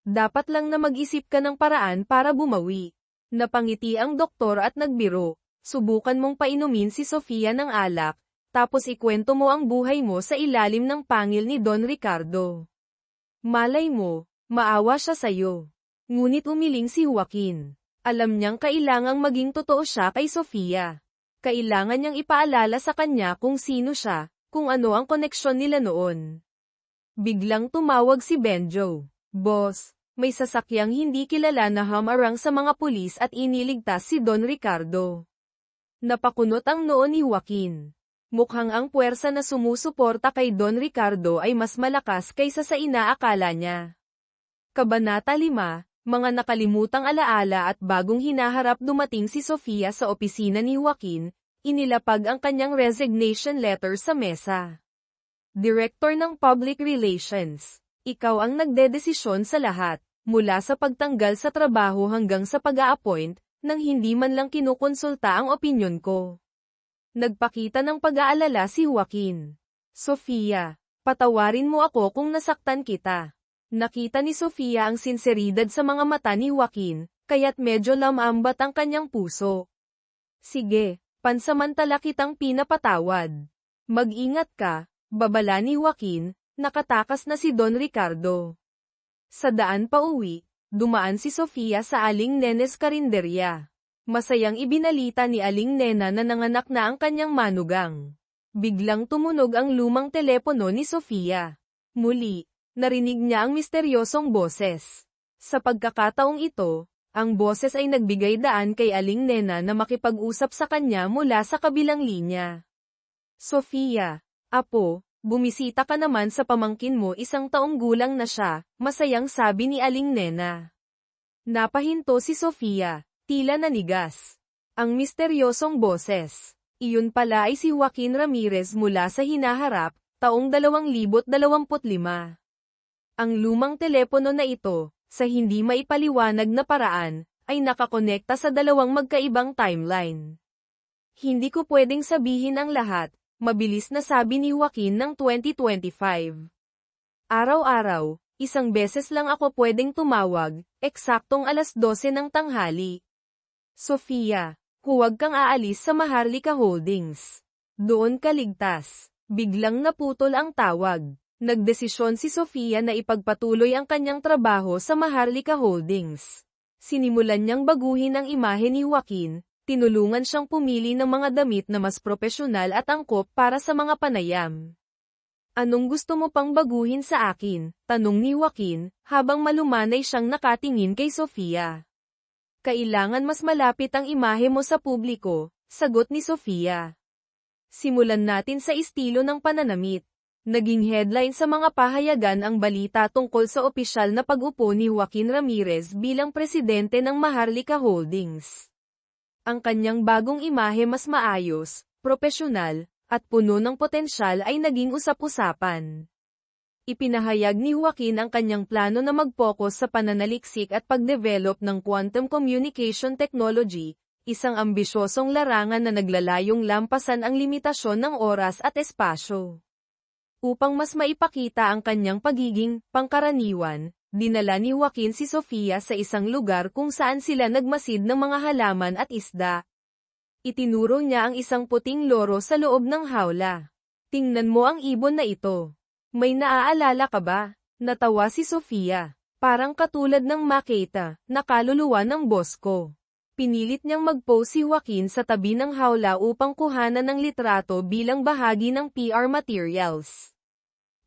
Dapat lang na mag-isip ka ng paraan para bumawi. Napangiti ang doktor at nagbiro. Subukan mong painumin si Sofia ng alak, tapos ikwento mo ang buhay mo sa ilalim ng pangil ni Don Ricardo. Malay mo, maawa siya sa'yo. Ngunit umiling si Joaquin. Alam niyang kailangang maging totoo siya kay Sofia. Kailangan niyang ipaalala sa kanya kung sino siya, kung ano ang koneksyon nila noon. Biglang tumawag si Benjo. Boss, may sasakyang hindi kilala na humarang sa mga pulis at iniligtas si Don Ricardo. Napakunot ang noo ni Joaquin. Mukhang ang puwersa na sumusuporta kay Don Ricardo ay mas malakas kaysa sa inaakala niya. Kabanata 5, mga nakalimutang alaala at bagong hinaharap. Dumating si Sofia sa opisina ni Joaquin, inilapag ang kanyang resignation letter sa mesa. Director ng Public Relations, ikaw ang nagdedesisyon sa lahat, mula sa pagtanggal sa trabaho hanggang sa pag-a-appoint, nang hindi man lang kinukonsulta ang opinyon ko. Nagpakita ng pag-aalala si Joaquin. Sofia, patawarin mo ako kung nasaktan kita. Nakita ni Sofia ang sinseridad sa mga mata ni Joaquin, kaya't medyo lamambat ang kanyang puso. Sige, pansamantala kitang pinapatawad. Mag-ingat ka, babala ni Joaquin, nakatakas na si Don Ricardo. Sa daan pa uwi, dumaan si Sofia sa Aling Nene's karinderya. Masayang ibinalita ni Aling Nena na nanganak na ang kanyang manugang. Biglang tumunog ang lumang telepono ni Sofia. Muli, narinig niya ang misteryosong boses. Sa pagkakataong ito, ang boses ay nagbigay daan kay Aling Nena na makipag-usap sa kanya mula sa kabilang linya. Sofia, apo, bumisita ka naman sa pamangkin mo, 1 taong gulang na siya, masayang sabi ni Aling Nena. Napahinto si Sofia, tila nanigas. Ang misteryosong boses. Iyon pala ay si Joaquin Ramirez mula sa hinaharap, taong 2025. Ang lumang telepono na ito, sa hindi maipaliwanag na paraan, ay nakakonekta sa 2 magkaibang timeline. Hindi ko pwedeng sabihin ang lahat, mabilis na sabi ni Joaquin ng 2025. Araw-araw, 1 beses lang ako pwedeng tumawag, eksaktong 12:00 ng tanghali. Sofia, huwag kang aalis sa Maharlika Holdings. Doon ka ligtas. Biglang naputol ang tawag. Nagdesisyon si Sofia na ipagpatuloy ang kanyang trabaho sa Maharlika Holdings. Sinimulan niyang baguhin ang imahe ni Joaquin, tinulungan siyang pumili ng mga damit na mas propesyonal at angkop para sa mga panayam. Anong gusto mo pang baguhin sa akin? Tanong ni Joaquin, habang malumanay siyang nakatingin kay Sofia. Kailangan mas malapit ang imahe mo sa publiko, sagot ni Sofia. Simulan natin sa estilo ng pananamit. Naging headline sa mga pahayagan ang balita tungkol sa opisyal na pag-upo ni Joaquin Ramirez bilang presidente ng Maharlika Holdings. Ang kanyang bagong imahe mas maayos, propesyonal, at puno ng potensyal ay naging usap-usapan. Ipinahayag ni Joaquin ang kanyang plano na mag-focus sa pananaliksik at pag-develop ng quantum communication technology, isang ambisyosong larangan na naglalayong lampasan ang limitasyon ng oras at espasyo. Upang mas maipakita ang kanyang pagiging pangkaraniwan, dinala ni Joaquin si Sofia sa isang lugar kung saan sila nagmasid ng mga halaman at isda. Itinuro niya ang isang puting loro sa loob ng hawla. Tingnan mo ang ibon na ito. May naaalala ka ba? Natawa si Sofia. Parang katulad ng Makita, na kaluluwa ng boss ko. Pinilit niyang mag-pose si Joaquin sa tabi ng hawla upang kuhanan ng litrato bilang bahagi ng PR materials.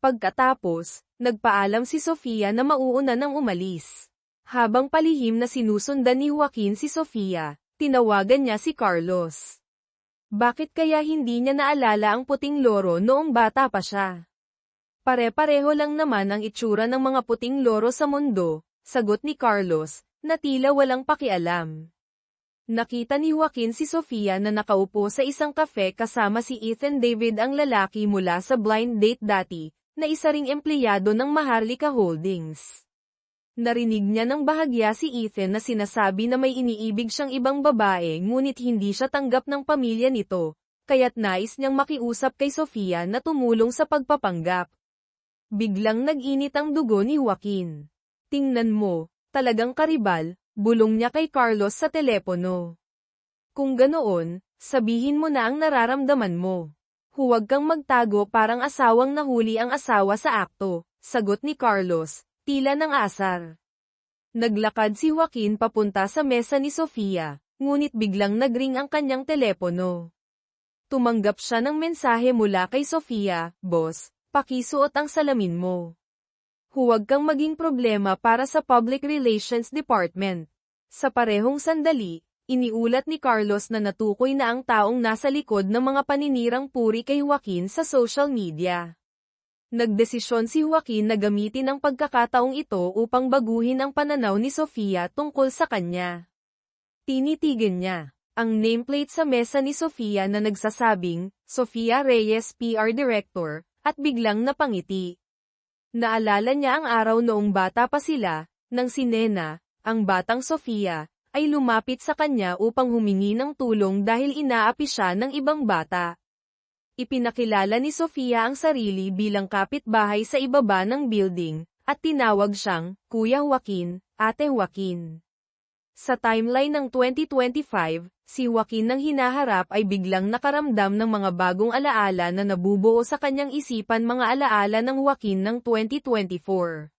Pagkatapos, nagpaalam si Sofia na mauuna nang umalis. Habang palihim na sinusundan ni Joaquin si Sofia, tinawagan niya si Carlos. Bakit kaya hindi niya naalala ang puting loro noong bata pa siya? Pare-pareho lang naman ang itsura ng mga puting loro sa mundo, sagot ni Carlos, na tila walang pakialam. Nakita ni Joaquin si Sofia na nakaupo sa isang kafe kasama si Ethan David, ang lalaki mula sa Blind Date dati, na isa ring empleyado ng Maharlika Holdings. Narinig niya ng bahagya si Ethan na sinasabi na may iniibig siyang ibang babae ngunit hindi siya tanggap ng pamilya nito, kaya't nais niyang makiusap kay Sofia na tumulong sa pagpapanggap. Biglang nag-init ang dugo ni Joaquin. Tingnan mo, talagang karibal, bulong niya kay Carlos sa telepono. Kung ganoon, sabihin mo na ang nararamdaman mo. Huwag kang magtago, parang asawang nahuli ang asawa sa akto, sagot ni Carlos, tila ng asar. Naglakad si Joaquin papunta sa mesa ni Sofia, ngunit biglang nagring ang kanyang telepono. Tumanggap siya ng mensahe mula kay Sofia, "Boss, pakisuot ang salamin mo. Huwag kang maging problema para sa Public Relations Department." Sa parehong sandali, iniulat ni Carlos na natukoy na ang taong nasa likod ng mga paninirang puri kay Joaquin sa social media. Nagdesisyon si Joaquin na gamitin ang pagkakataong ito upang baguhin ang pananaw ni Sofia tungkol sa kanya. Tinitigan niya ang nameplate sa mesa ni Sofia na nagsasabing, "Sofia Reyes PR Director," at biglang napangiti. Naalala niya ang araw noong bata pa sila, nang si Nena, ang batang Sofia, ay lumapit sa kanya upang humingi ng tulong dahil inaapi siya ng ibang bata. Ipinakilala ni Sofia ang sarili bilang kapitbahay sa ibaba ng building, at tinawag siyang, "Kuya Joaquin, Ate Joaquin." Sa timeline ng 2025, si Joaquin nang hinaharap ay biglang nakaramdam ng mga bagong alaala na nabubuo sa kanyang isipan, mga alaala ng Joaquin ng 2024.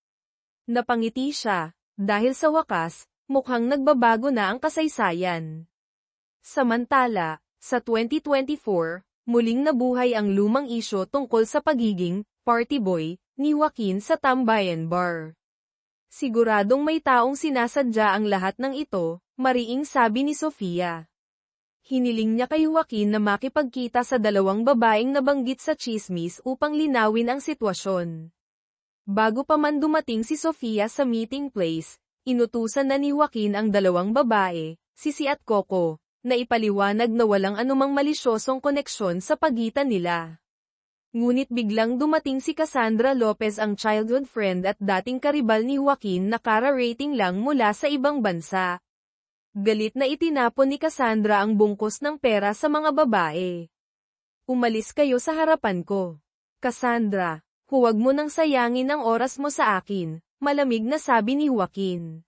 Napangiti siya, dahil sa wakas, mukhang nagbabago na ang kasaysayan. Samantala, sa 2024, muling nabuhay ang lumang isyo tungkol sa pagiging party boy ni Joaquin sa Tambayan Bar. Siguradong may taong sinasadya ang lahat ng ito, mariing sabi ni Sofia. Hiniling niya kay Joaquin na makipagkita sa dalawang babaeng nabanggit sa tsismis upang linawin ang sitwasyon. Bago pa man dumating si Sofia sa meeting place, inutusan na ni Joaquin ang dalawang babae, Sisi at Coco, na ipaliwanag na walang anumang malisyosong koneksyon sa pagitan nila. Ngunit biglang dumating si Cassandra Lopez, ang childhood friend at dating karibal ni Joaquin na kara-rating lang mula sa ibang bansa. Galit na itinapon ni Cassandra ang bungkus ng pera sa mga babae. "Umalis kayo sa harapan ko. Cassandra, huwag mo nang sayangin ang oras mo sa akin," malamig na sabi ni Joaquin.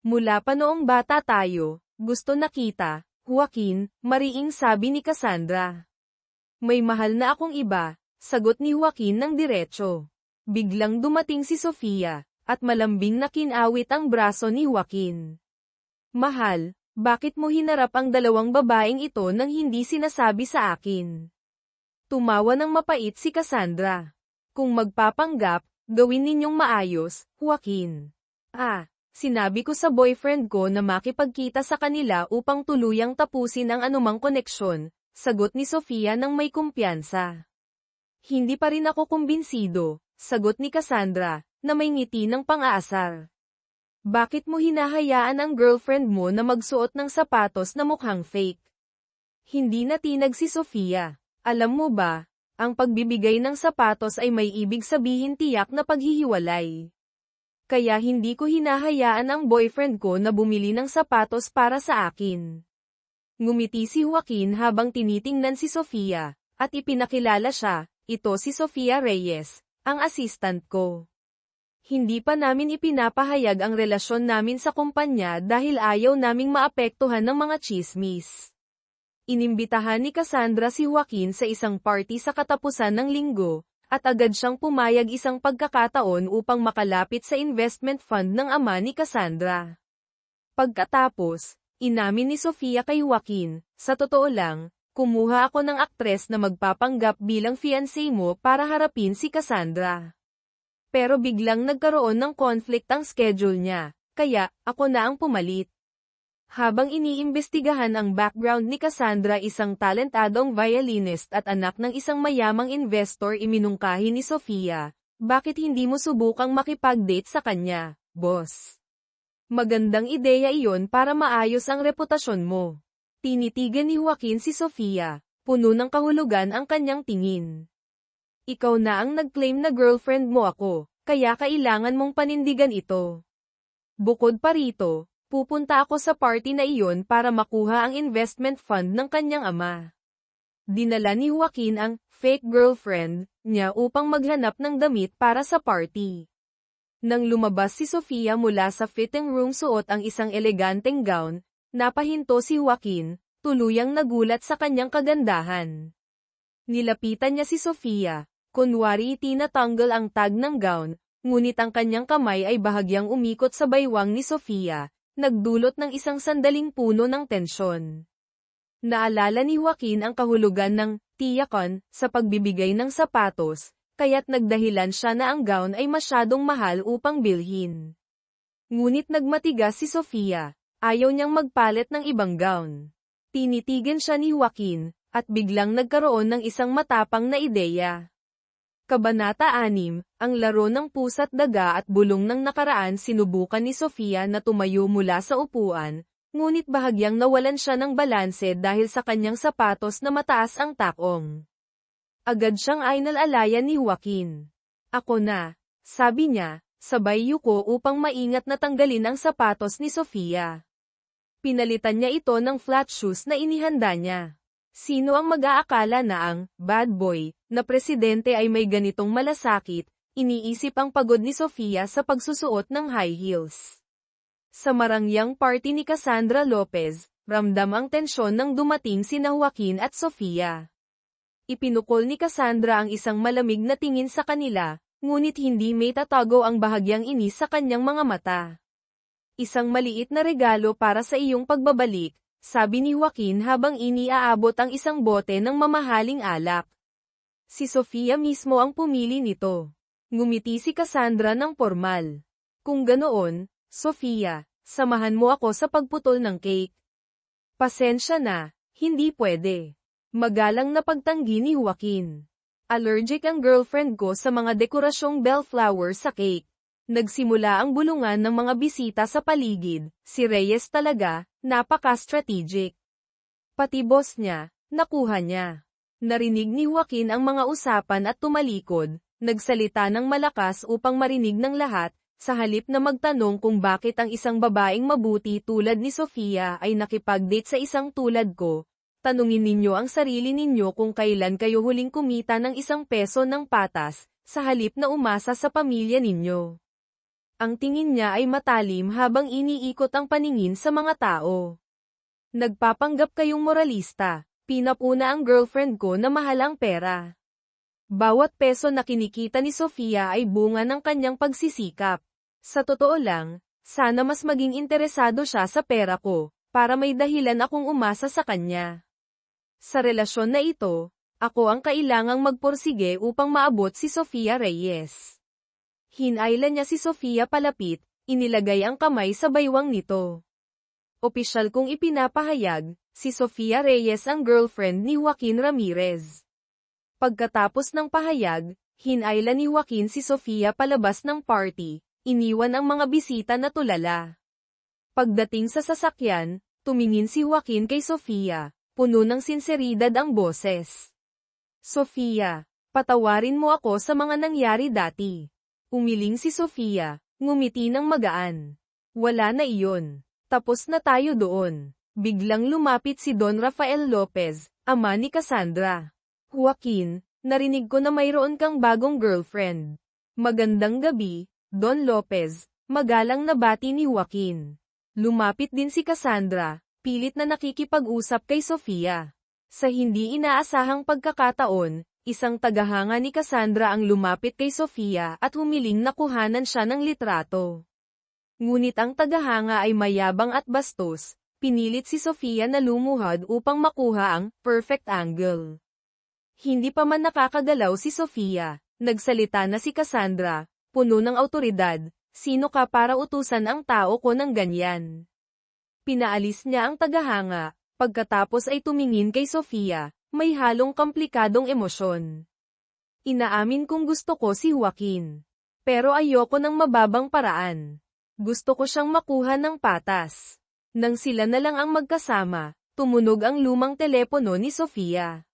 "Mula pa noong bata tayo, gusto na kita, Joaquin," mariing sabi ni Cassandra. "May mahal na akong iba," sagot ni Joaquin ng diretso. Biglang dumating si Sofia, at malambing na kinawit ang braso ni Joaquin. "Mahal, bakit mo hinarap ang dalawang babaeng ito nang hindi sinasabi sa akin?" Tumawa ng mapait si Cassandra. "Kung magpapanggap, gawin ninyong maayos, Joaquin. Sinabi ko sa boyfriend ko na makipagkita sa kanila upang tuluyang tapusin ang anumang koneksyon," sagot ni Sofia ng may kumpiyansa. "Hindi pa rin ako kumbinsido," sagot ni Cassandra, na may ngiti ng pang-aasar. "Bakit mo hinahayaan ang girlfriend mo na magsuot ng sapatos na mukhang fake?" Hindi natinag si Sofia. "Alam mo ba, ang pagbibigay ng sapatos ay may ibig sabihin tiyak na paghihiwalay. Kaya hindi ko hinahayaan ang boyfriend ko na bumili ng sapatos para sa akin." Ngumiti si Joaquin habang tinitingnan si Sofia, at ipinakilala siya, "Ito si Sofia Reyes, ang assistant ko. Hindi pa namin ipinapahayag ang relasyon namin sa kumpanya dahil ayaw naming maapektuhan ng mga tsismis. Inimbitahan ni Cassandra si Joaquin sa isang party sa katapusan ng linggo, at agad siyang pumayag isang pagkakataon upang makalapit sa investment fund ng ama ni Cassandra. Pagkatapos, inamin ni Sofia kay Joaquin, sa totoo lang, kumuha ako ng aktres na magpapanggap bilang fiancé mo para harapin si Cassandra. Pero biglang nagkaroon ng conflict ang schedule niya, kaya, ako na ang pumalit. Habang iniimbestigahan ang background ni Cassandra, isang talentadong violinist at anak ng isang mayamang investor, iminungkahi ni Sofia, bakit hindi mo subukang makipag-date sa kanya, boss? Magandang ideya iyon para maayos ang reputasyon mo. Tinitigan ni Joaquin si Sofia, puno ng kahulugan ang kanyang tingin. Ikaw na ang nag-claim na girlfriend mo ako, kaya kailangan mong panindigan ito. Bukod pa rito, pupunta ako sa party na iyon para makuha ang investment fund ng kanyang ama. Dinala ni Joaquin ang fake girlfriend niya upang maghanap ng damit para sa party. Nang lumabas si Sofia mula sa fitting room suot ang isang eleganteng gown, napahinto si Joaquin, tuluyang nagulat sa kanyang kagandahan. Nilapitan niya si Sofia, kunwari itinatanggal ang tag ng gown, ngunit ang kanyang kamay ay bahagyang umikot sa baywang ni Sofia, nagdulot ng isang sandaling puno ng tensyon. Naalala ni Joaquin ang kahulugan ng tiyakan sa pagbibigay ng sapatos, kaya't nagdahilan siya na ang gown ay masyadong mahal upang bilhin. Ngunit nagmatigas si Sofia, ayaw niyang magpalit ng ibang gown. Tinitigan siya ni Joaquin, at biglang nagkaroon ng isang matapang na ideya. Kabanata 6, ang laro ng pusa't daga at bulong ng nakaraan. Sinubukan ni Sofia na tumayo mula sa upuan, ngunit bahagyang nawalan siya ng balanse dahil sa kanyang sapatos na mataas ang takong. Agad siyang inalalayan ni Joaquin. Ako na, sabi niya, sabay yuko upang maingat na tanggalin ang sapatos ni Sofia. Pinalitan niya ito ng flat shoes na inihanda niya. Sino ang mag-aakala na ang bad boy na presidente ay may ganitong malasakit, iniisip ang pagod ni Sofia sa pagsusuot ng high heels. Sa marangyang party ni Cassandra Lopez, ramdam ang tensyon nang dumating sina Joaquin at Sofia. Ipinukol ni Cassandra ang isang malamig na tingin sa kanila, ngunit hindi may tatago ang bahagyang inis sa kanyang mga mata. Isang maliit na regalo para sa iyong pagbabalik, sabi ni Joaquin habang iniaabot ang isang bote ng mamahaling alak. Si Sofia mismo ang pumili nito. Ngumiti si Cassandra ng formal. Kung ganoon, Sofia, samahan mo ako sa pagputol ng cake. Pasensya na, hindi pwede. Magalang na pagtanggi ni Joaquin. Allergic ang girlfriend ko sa mga dekorasyong bellflower sa cake. Nagsimula ang bulungan ng mga bisita sa paligid. Si Reyes talaga, napaka-strategic. Pati boss niya, nakuha niya. Narinig ni Joaquin ang mga usapan at tumalikod, nagsalita ng malakas upang marinig ng lahat, sa halip na magtanong kung bakit ang isang babaeng mabuti tulad ni Sofia ay nakipag-date sa isang tulad ko. Tanungin ninyo ang sarili ninyo kung kailan kayo huling kumita ng ₱1 ng patas, sa halip na umasa sa pamilya ninyo. Ang tingin niya ay matalim habang iniikot ang paningin sa mga tao. Nagpapanggap kayong moralista, pinapuna ang girlfriend ko na mahal ang pera. Bawat peso na kinikita ni Sofia ay bunga ng kanyang pagsisikap. Sa totoo lang, sana mas maging interesado siya sa pera ko, para may dahilan akong umasa sa kanya. Sa relasyon na ito, ako ang kailangang magpursige upang maabot si Sofia Reyes. Hinailan niya si Sofia palapit, inilagay ang kamay sa baywang nito. Opisyal kong ipinapahayag, si Sofia Reyes ang girlfriend ni Joaquin Ramirez. Pagkatapos ng pahayag, hinailan ni Joaquin si Sofia palabas ng party, iniwan ang mga bisita na tulala. Pagdating sa sasakyan, tumingin si Joaquin kay Sofia, puno ng sinseridad ang boses. Sofia, patawarin mo ako sa mga nangyari dati. Umiling si Sofia, ngumiti ng magaan. Wala na iyon. Tapos na tayo doon. Biglang lumapit si Don Rafael Lopez, ama ni Cassandra. Joaquin, narinig ko na mayroon kang bagong girlfriend. Magandang gabi, Don Lopez, magalang na bati ni Joaquin. Lumapit din si Cassandra, pilit na nakikipag-usap kay Sofia. Sa hindi inaasahang pagkakataon, isang tagahanga ni Cassandra ang lumapit kay Sofia at humiling na kuhanan siya ng litrato. Ngunit ang tagahanga ay mayabang at bastos, pinilit si Sofia na lumuhod upang makuha ang perfect angle. Hindi pa man nakakagalaw si Sofia, nagsalita na si Cassandra, puno ng awtoridad, "Sino ka para utusan ang tao ko ng ganyan?" Pinaalis niya ang tagahanga, pagkatapos ay tumingin kay Sofia, may halong komplikadong emosyon. "Inaamin kong gusto ko si Joaquin. Pero ayoko ng mababang paraan. Gusto ko siyang makuha ng patas." Nang sila na lang ang magkasama, tumunog ang lumang telepono ni Sofia.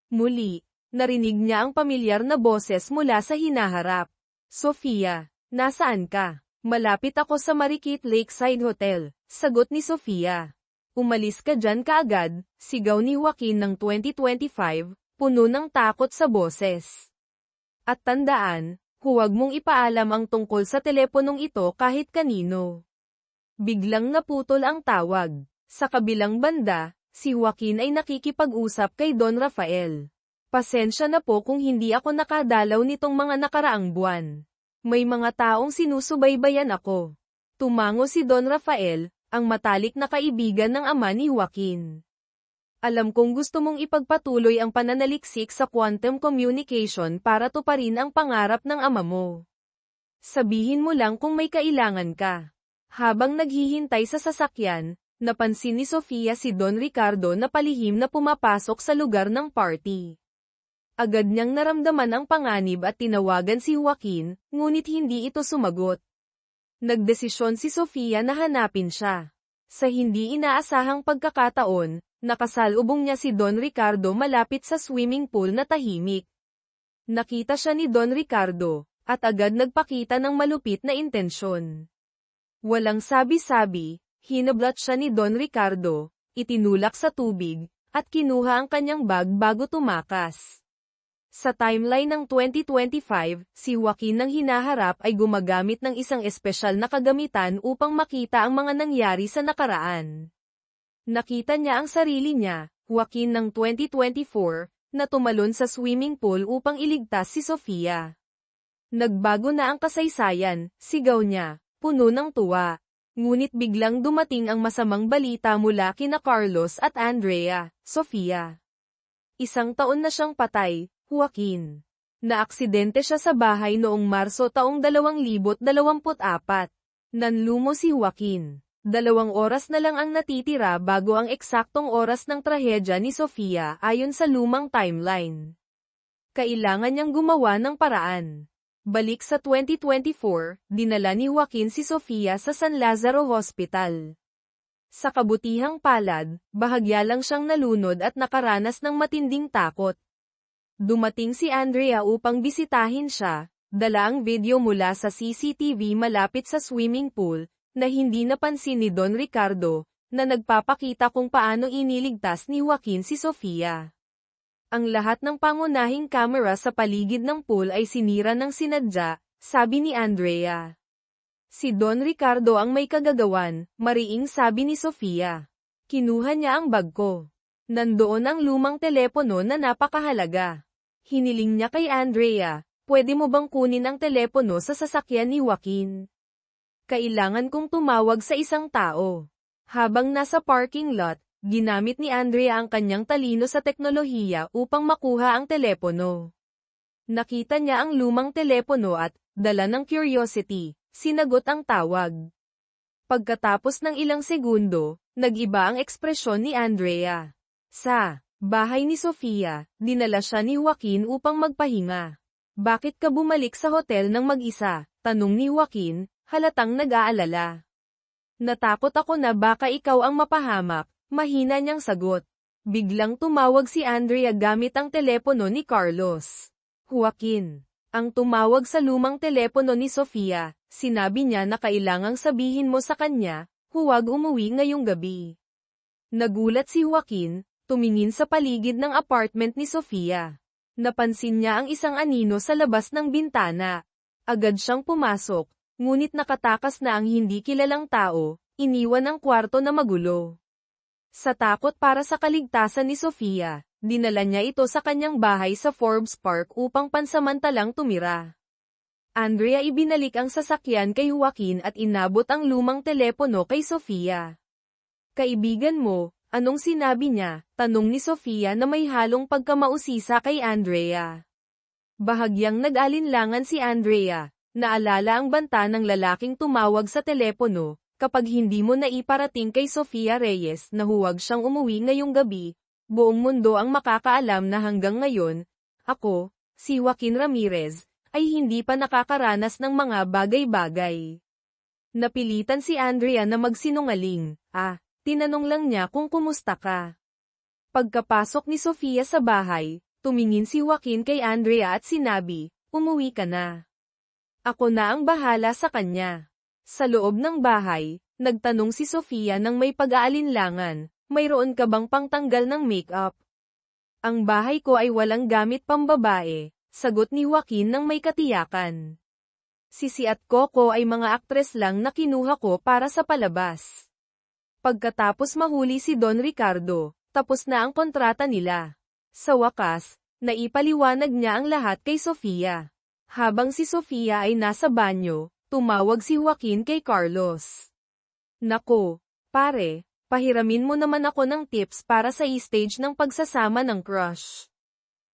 Muli, narinig niya ang pamilyar na boses mula sa hinaharap. "Sofia, nasaan ka?" "Malapit ako sa Marikit Lakeside Hotel," sagot ni Sofia. "Umalis ka dyan kaagad," sigaw ni Joaquin ng 2025, puno ng takot sa boses. "At tandaan, huwag mong ipaalam ang tungkol sa teleponong ito kahit kanino." Biglang naputol ang tawag. Sa kabilang banda, si Joaquin ay nakikipag-usap kay Don Rafael. "Pasensya na po kung hindi ako nakadalaw nitong mga nakaraang buwan. May mga taong sinusubaybayan ako." Tumango si Don Rafael, ang matalik na kaibigan ng ama ni Joaquin. "Alam kong gusto mong ipagpatuloy ang pananaliksik sa quantum communication para tuparin ang pangarap ng ama mo. Sabihin mo lang kung may kailangan ka." Habang naghihintay sa sasakyan, napansin ni Sofia si Don Ricardo na palihim na pumapasok sa lugar ng party. Agad niyang naramdaman ang panganib at tinawagan si Joaquin, ngunit hindi ito sumagot. Nagdesisyon si Sofia na hanapin siya. Sa hindi inaasahang pagkakataon, nakasalubong niya si Don Ricardo malapit sa swimming pool na tahimik. Nakita siya ni Don Ricardo, at agad nagpakita ng malupit na intensyon. Walang sabi-sabi, hinablat siya ni Don Ricardo, itinulak sa tubig, at kinuha ang kanyang bag bago tumakas. Sa timeline ng 2025, si Joaquin ng hinaharap ay gumagamit ng isang espesyal na kagamitan upang makita ang mga nangyari sa nakaraan. Nakita niya ang sarili niya, Joaquin ng 2024, na tumalon sa swimming pool upang iligtas si Sofia. "Nagbago na ang kasaysayan," sigaw niya, puno ng tuwa. Ngunit biglang dumating ang masamang balita mula kina Carlos at Andrea, Sofia. 1 taon na siyang patay, Joaquin. Naaksidente siya sa bahay noong Marso taong 2024. Nanlumo si Joaquin. 2 oras na lang ang natitira bago ang eksaktong oras ng trahedya ni Sofia ayon sa lumang timeline. Kailangan niyang gumawa ng paraan. Balik sa 2024, dinala ni Joaquin si Sofia sa San Lazaro Hospital. Sa kabutihang palad, bahagya lang siyang nalunod at nakaranas ng matinding takot. Dumating si Andrea upang bisitahin siya, dala ang video mula sa CCTV malapit sa swimming pool, na hindi napansin ni Don Ricardo, na nagpapakita kung paano iniligtas ni Joaquin si Sofia. Ang lahat ng pangunahing kamera sa paligid ng pool ay sinira ng sinadya, sabi ni Andrea. Si Don Ricardo ang may kagagawan, mariing sabi ni Sofia. Kinuha niya ang bag ko. Nandoon ang lumang telepono na napakahalaga. Hiniling niya kay Andrea, pwede mo bang kunin ang telepono sa sasakyan ni Joaquin? Kailangan kong tumawag sa isang tao. Habang nasa parking lot, ginamit ni Andrea ang kanyang talino sa teknolohiya upang makuha ang telepono. Nakita niya ang lumang telepono at, dala ng curiosity, sinagot ang tawag. Pagkatapos ng ilang segundo, nag-iba ang ekspresyon ni Andrea. Sa bahay ni Sofia, dinala siya ni Joaquin upang magpahinga. Bakit ka bumalik sa hotel ng mag-isa? Tanong ni Joaquin, halatang nag-aalala. Natakot ako na baka ikaw ang mapahamak. Mahina niyang sagot. Biglang tumawag si Andrea gamit ang telepono ni Carlos. Joaquin. Ang tumawag sa lumang telepono ni Sofia, sinabi niya na kailangang sabihin mo sa kanya, huwag umuwi ngayong gabi. Nagulat si Joaquin, tumingin sa paligid ng apartment ni Sofia. Napansin niya ang isang anino sa labas ng bintana. Agad siyang pumasok, ngunit nakatakas na ang hindi kilalang tao, iniwan ang kwarto na magulo. Sa takot para sa kaligtasan ni Sofia, dinala niya ito sa kanyang bahay sa Forbes Park upang pansamantalang tumira. Andrea ibinalik ang sasakyan kay Joaquin at inabot ang lumang telepono kay Sofia. Kaibigan mo, anong sinabi niya? Tanong ni Sofia na may halong pagkamausisa kay Andrea. Bahagyang nag-alinlangan si Andrea, naalala ang banta ng lalaking tumawag sa telepono, kapag hindi mo naiparating kay Sofia Reyes na huwag siyang umuwi ngayong gabi, buong mundo ang makakaalam na hanggang ngayon, ako, si Joaquin Ramirez, ay hindi pa nakakaranas ng mga bagay-bagay. Napilitan si Andrea na magsinungaling, tinanong lang niya kung kumusta ka. Pagkapasok ni Sofia sa bahay, tumingin si Joaquin kay Andrea at sinabi, umuwi ka na. Ako na ang bahala sa kanya. Sa loob ng bahay, nagtanong si Sofia nang may pag-aalinlangan, mayroon ka bang pangtanggal ng makeup? Ang bahay ko ay walang gamit pambabae, sagot ni Joaquin nang may katiyakan. Sisi at Coco ay mga aktres lang na kinuha ko para sa palabas. Pagkatapos mahuli si Don Ricardo, tapos na ang kontrata nila. Sa wakas, naipaliwanag niya ang lahat kay Sofia. Habang si Sofia ay nasa banyo, tumawag si Joaquin kay Carlos. Nako, pare, pahiramin mo naman ako ng tips para sa stage ng pagsasama ng crush.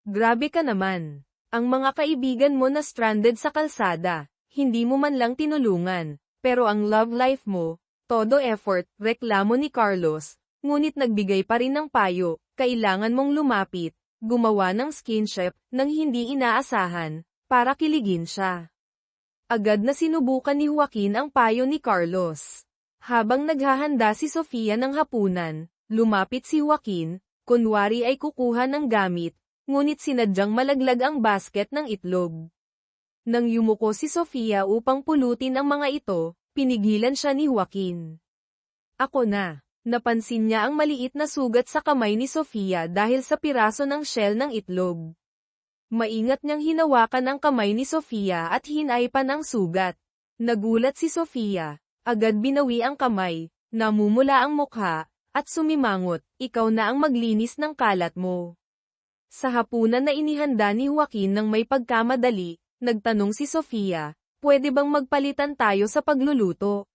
Grabe ka naman. Ang mga kaibigan mo na stranded sa kalsada, hindi mo man lang tinulungan, pero ang love life mo, todo effort, reklamo ni Carlos, ngunit nagbigay pa rin ng payo, kailangan mong lumapit, gumawa ng skinship, nang hindi inaasahan, para kiligin siya. Agad na sinubukan ni Joaquin ang payo ni Carlos. Habang naghahanda si Sofia ng hapunan, lumapit si Joaquin, kunwari ay kukuha ng gamit, ngunit sinadyang malaglag ang basket ng itlog. Nang yumuko si Sofia upang pulutin ang mga ito, pinigilan siya ni Joaquin. Ako na. Napansin niya ang maliit na sugat sa kamay ni Sofia dahil sa piraso ng shell ng itlog. Maingat niyang hinawakan ang kamay ni Sofia at hinaypan ang sugat. Nagulat si Sofia, agad binawi ang kamay, namumula ang mukha, at sumimangot, ikaw na ang maglinis ng kalat mo. Sa hapunan na inihanda ni Joaquin nang may pagkamadali, nagtanong si Sofia, pwede bang magpalitan tayo sa pagluluto?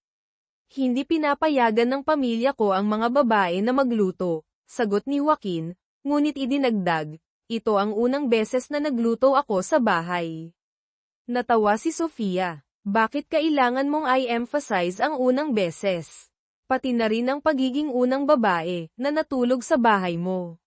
Hindi pinapayagan ng pamilya ko ang mga babae na magluto, sagot ni Joaquin, ngunit idinagdag, ito ang unang beses na nagluto ako sa bahay. Natawa si Sofia, bakit kailangan mong i-emphasize ang unang beses? Pati na rin ang pagiging unang babae na natulog sa bahay mo.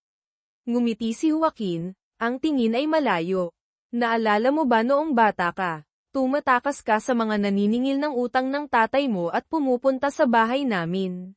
Ngumiti si Joaquin, ang tingin ay malayo. Naalala mo ba noong bata ka? Tumatakas ka sa mga naniningil ng utang ng tatay mo at pumupunta sa bahay namin.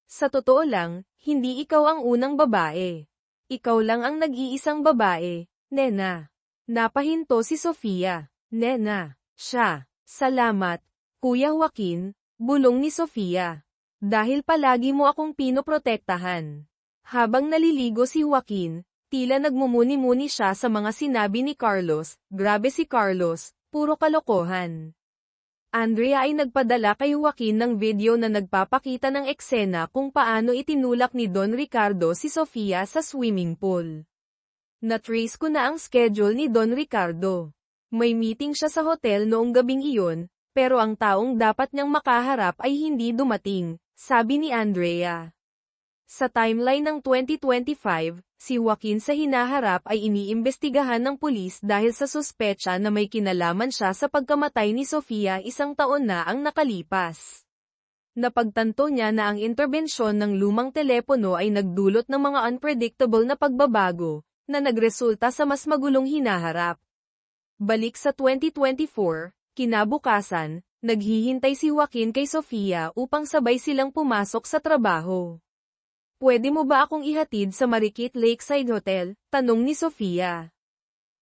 Sa totoo lang, hindi ikaw ang unang babae. Ikaw lang ang nag-iisang babae, Nena. Napahinto si Sofia. Nena, siya. Salamat, Kuya Joaquin, bulong ni Sofia. Dahil palagi mo akong pinoprotektahan. Habang naliligo si Joaquin, tila nagmumuni-muni siya sa mga sinabi ni Carlos, grabe si Carlos. Puro kalokohan. Andrea ay nagpadala kay Joaquin ng video na nagpapakita ng eksena kung paano itinulak ni Don Ricardo si Sofia sa swimming pool. Na-trace ko na ang schedule ni Don Ricardo. May meeting siya sa hotel noong gabing iyon, pero ang taong dapat niyang makaharap ay hindi dumating, sabi ni Andrea. Sa timeline ng 2025, si Joaquin sa hinaharap ay iniimbestigahan ng pulis dahil sa suspecha na may kinalaman siya sa pagkamatay ni Sofia 1 taon na ang nakalipas. Napagtanto niya na ang interbensyon ng lumang telepono ay nagdulot ng mga unpredictable na pagbabago, na nagresulta sa mas magulong hinaharap. Balik sa 2024, kinabukasan, naghihintay si Joaquin kay Sofia upang sabay silang pumasok sa trabaho. Pwede mo ba akong ihatid sa Marikit Lakeside Hotel? Tanong ni Sofia.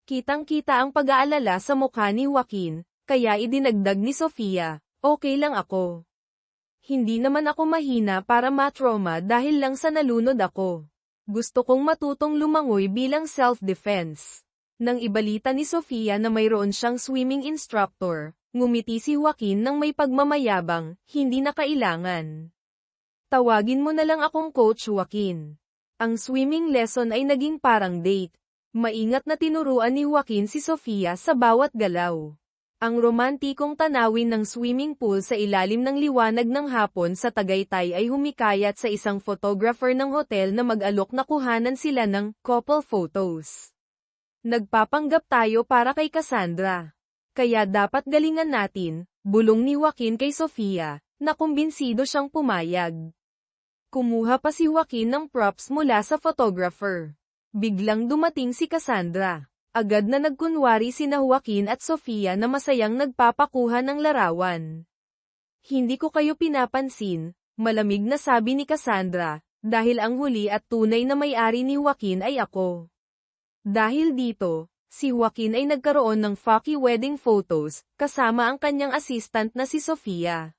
Kitang-kita ang pag-aalala sa mukha ni Joaquin, kaya idinagdag ni Sofia, okay lang ako. Hindi naman ako mahina para matrauma dahil lang sa nalunod ako. Gusto kong matutong lumangoy bilang self-defense. Nang ibalita ni Sofia na mayroon siyang swimming instructor, ngumiti si Joaquin nang may pagmamayabang, hindi na kailangan. Tawagin mo na lang akong Coach Joaquin. Ang swimming lesson ay naging parang date. Maingat na tinuruan ni Joaquin si Sofia sa bawat galaw. Ang romantikong tanawin ng swimming pool sa ilalim ng liwanag ng hapon sa Tagaytay ay humikayat sa isang photographer ng hotel na mag-alok na kuhanan sila ng couple photos. Nagpapanggap tayo para kay Cassandra. Kaya dapat galingan natin, bulong ni Joaquin kay Sofia, na kumbinsido siyang pumayag. Kumuha pa si Joaquin ng props mula sa photographer. Biglang dumating si Cassandra. Agad na nagkunwari sina Joaquin at Sofia na masayang nagpapakuha ng larawan. Hindi ko kayo pinapansin, malamig na sabi ni Cassandra, dahil ang huli at tunay na may-ari ni Joaquin ay ako. Dahil dito, si Joaquin ay nagkaroon ng fucky wedding photos, kasama ang kanyang assistant na si Sofia.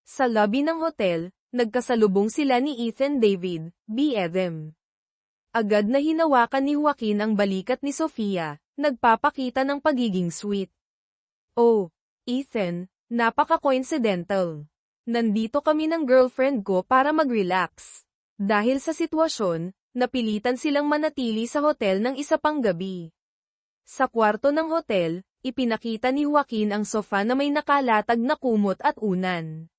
Sa lobby ng hotel, nagkasalubong sila ni Ethan David, BFM. Agad na hinawakan ni Joaquin ang balikat ni Sofia, nagpapakita ng pagiging sweet. Oh, Ethan, napaka-coincidental. Nandito kami ng girlfriend ko para mag-relax. Dahil sa sitwasyon, napilitan silang manatili sa hotel ng isa pang gabi. Sa kwarto ng hotel, ipinakita ni Joaquin ang sofa na may nakalatag na kumot at unan.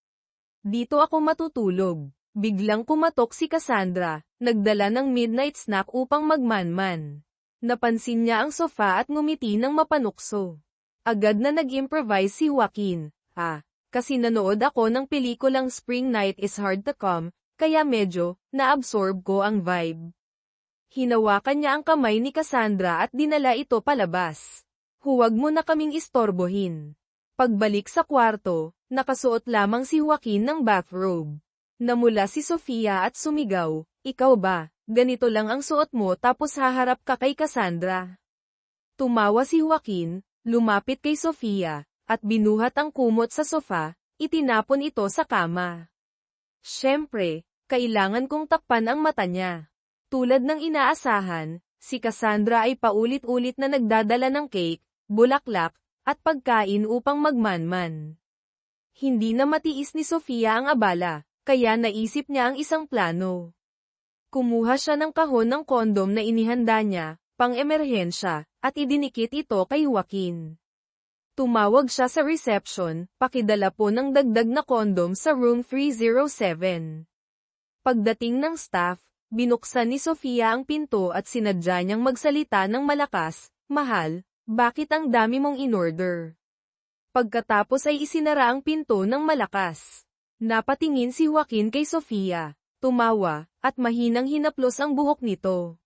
Dito ako matutulog. Biglang kumatok si Cassandra, nagdala ng midnight snack upang magmanman. Napansin niya ang sofa at ngumiti ng mapanukso. Agad na nag-improvise si Joaquin. Kasi nanood ako ng pelikulang Spring Night is Hard to Come, kaya medyo, na-absorb ko ang vibe. Hinawakan niya ang kamay ni Cassandra at dinala ito palabas. Huwag mo na kaming istorbohin. Pagbalik sa kwarto, nakasuot lamang si Joaquin ng bathrobe. Namula si Sofia at sumigaw, ikaw ba, ganito lang ang suot mo tapos haharap ka kay Cassandra. Tumawa si Joaquin, lumapit kay Sofia, at binuhat ang kumot sa sofa, itinapon ito sa kama. Siyempre, kailangan kong takpan ang mata niya. Tulad ng inaasahan, si Cassandra ay paulit-ulit na nagdadala ng cake, bulaklak, at pagkain upang magmanman. Hindi na matiis ni Sofia ang abala. Kaya naisip niya ang isang plano. Kumuha siya ng kahon ng kondom na inihanda niya, pang-emerhensya, at idinikit ito kay Joaquin. Tumawag siya sa reception, pakidala po ng dagdag na kondom sa room 307. Pagdating ng staff, binuksan ni Sofia ang pinto at sinadya niyang magsalita ng malakas, mahal, bakit ang dami mong in-order? Pagkatapos ay isinara ang pinto ng malakas. Napatingin si Joaquin kay Sofia, tumawa, at mahinang hinaplos ang buhok nito.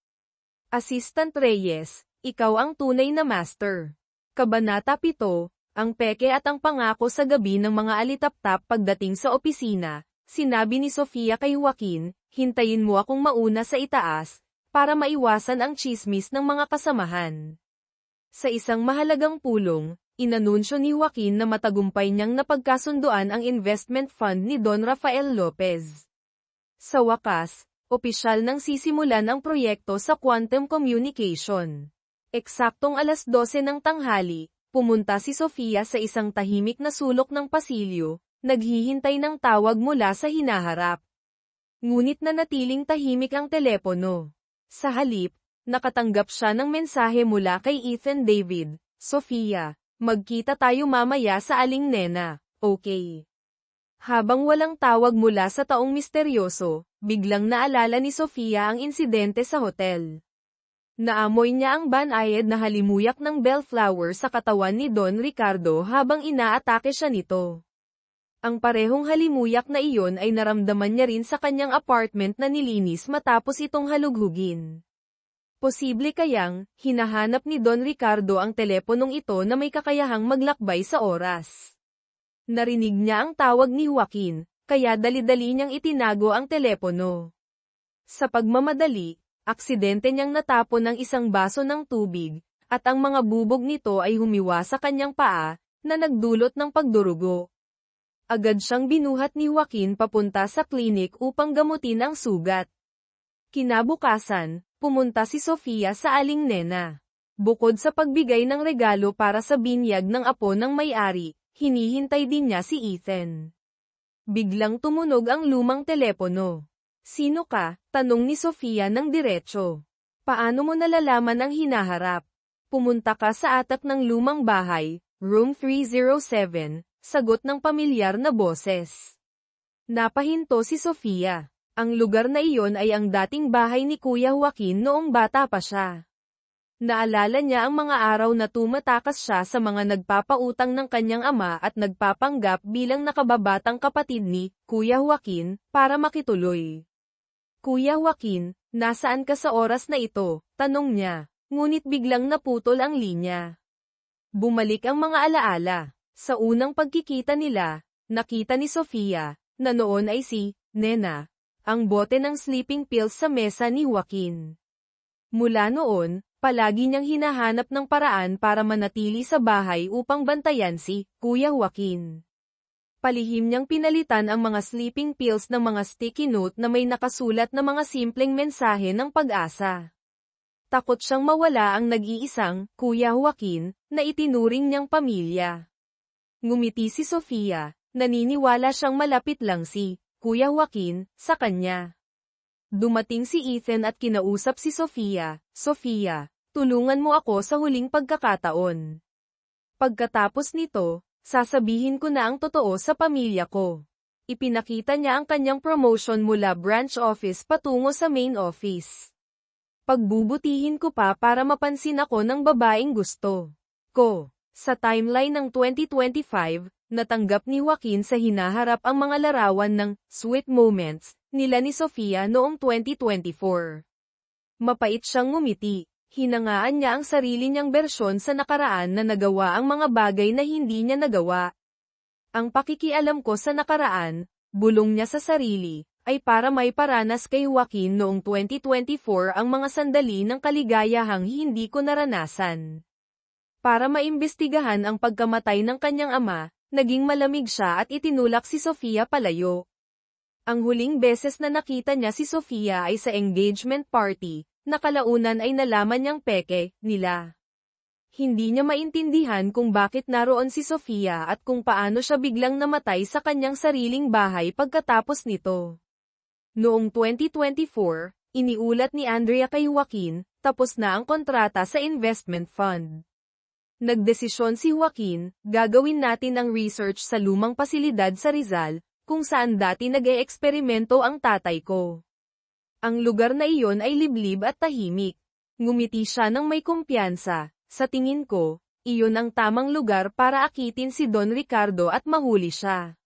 Assistant Reyes, ikaw ang tunay na master. Kabanata 7, ang peke at ang pangako sa gabi ng mga alitaptap pagdating sa opisina, sinabi ni Sofia kay Joaquin, hintayin mo akong mauna sa itaas, para maiwasan ang tsismis ng mga kasamahan. Sa isang mahalagang pulong, inanunsyo ni Joaquin na matagumpay niyang napagkasunduan ang investment fund ni Don Rafael Lopez. Sa wakas, opisyal nang sisimulan ang proyekto sa quantum communication. Eksaktong 12:00 ng tanghali, pumunta si Sofia sa isang tahimik na sulok ng pasilyo, naghihintay ng tawag mula sa hinaharap. Ngunit nanatiling tahimik ang telepono. Sa halip, nakatanggap siya ng mensahe mula kay Ethan David, Sofia. Magkita tayo mamaya sa Aling Nena, okay? Habang walang tawag mula sa taong misteryoso, biglang naalala ni Sofia ang insidente sa hotel. Naamoy niya ang banayad na halimuyak ng bellflower sa katawan ni Don Ricardo habang inaatake siya nito. Ang parehong halimuyak na iyon ay naramdaman niya rin sa kanyang apartment na nilinis matapos itong halughugin. Posible kayang, hinahanap ni Don Ricardo ang teleponong ito na may kakayahang maglakbay sa oras. Narinig niya ang tawag ni Joaquin, kaya dali-dali niyang itinago ang telepono. Sa pagmamadali, aksidente niyang natapon ng isang baso ng tubig, at ang mga bubog nito ay humiwa sa kanyang paa, na nagdulot ng pagdurugo. Agad siyang binuhat ni Joaquin papunta sa klinik upang gamutin ang sugat. Kinabukasan, pumunta si Sofia sa Aling Nena. Bukod sa pagbigay ng regalo para sa binyag ng apo ng may-ari, hinihintay din niya si Ethan. Biglang tumunog ang lumang telepono. Sino ka? Tanong ni Sofia ng diretso. Paano mo nalalaman ang hinaharap? Pumunta ka sa atak ng lumang bahay, room 307, sagot ng pamilyar na boses. Napahinto si Sofia. Ang lugar na iyon ay ang dating bahay ni Kuya Joaquin noong bata pa siya. Naalala niya ang mga araw na tumatakas siya sa mga nagpapautang ng kanyang ama at nagpapanggap bilang nakababatang kapatid ni Kuya Joaquin para makituloy. Kuya Joaquin, nasaan ka sa oras na ito? Tanong niya, ngunit biglang naputol ang linya. Bumalik ang mga alaala. Sa unang pagkikita nila, nakita ni Sofia, na noon ay si Nena, ang bote ng sleeping pills sa mesa ni Joaquin. Mula noon, palagi niyang hinahanap ng paraan para manatili sa bahay upang bantayan si Kuya Joaquin. Palihim niyang pinalitan ang mga sleeping pills ng mga sticky note na may nakasulat na mga simpleng mensahe ng pag-asa. Takot siyang mawala ang nag-iisang Kuya Joaquin na itinuring niyang pamilya. Ngumiti si Sofia, naniniwala siyang malapit lang si Kuya Joaquin sa kanya. Dumating si Ethan at kinausap si Sofia, Sofia, tulungan mo ako sa huling pagkakataon. Pagkatapos nito, sasabihin ko na ang totoo sa pamilya ko. Ipinakita niya ang kanyang promotion mula branch office patungo sa main office. Pagbubutihin ko pa para mapansin ako ng babaeng gusto ko. Sa timeline ng 2025, natanggap ni Joaquin sa hinaharap ang mga larawan ng sweet moments nila ni Sofia noong 2024. Mapait siyang ngumiti. Hinangaan niya ang sarili niyang bersyon sa nakaraan na nagawa ang mga bagay na hindi niya nagawa. Ang pakikialam ko sa nakaraan, bulong niya sa sarili, ay para may paranas kay Joaquin noong 2024 ang mga sandali ng kaligayahang hindi ko naranasan. Para maimbestigahan ang pagkamatay ng kanyang ama, naging malamig siya at itinulak si Sofia palayo. Ang huling beses na nakita niya si Sofia ay sa engagement party, na kalaunan ay nalaman niyang peke nila. Hindi niya maintindihan kung bakit naroon si Sofia at kung paano siya biglang namatay sa kanyang sariling bahay pagkatapos nito. Noong 2024, iniulat ni Andrea kay Joaquin, tapos na ang kontrata sa investment fund. Nagdesisyon si Joaquin, gagawin natin ang research sa lumang pasilidad sa Rizal, kung saan dati nag-eeksperimento ang tatay ko. Ang lugar na iyon ay liblib at tahimik. Ngumiti siya ng may kumpiyansa. Sa tingin ko, iyon ang tamang lugar para akitin si Don Ricardo at mahuli siya.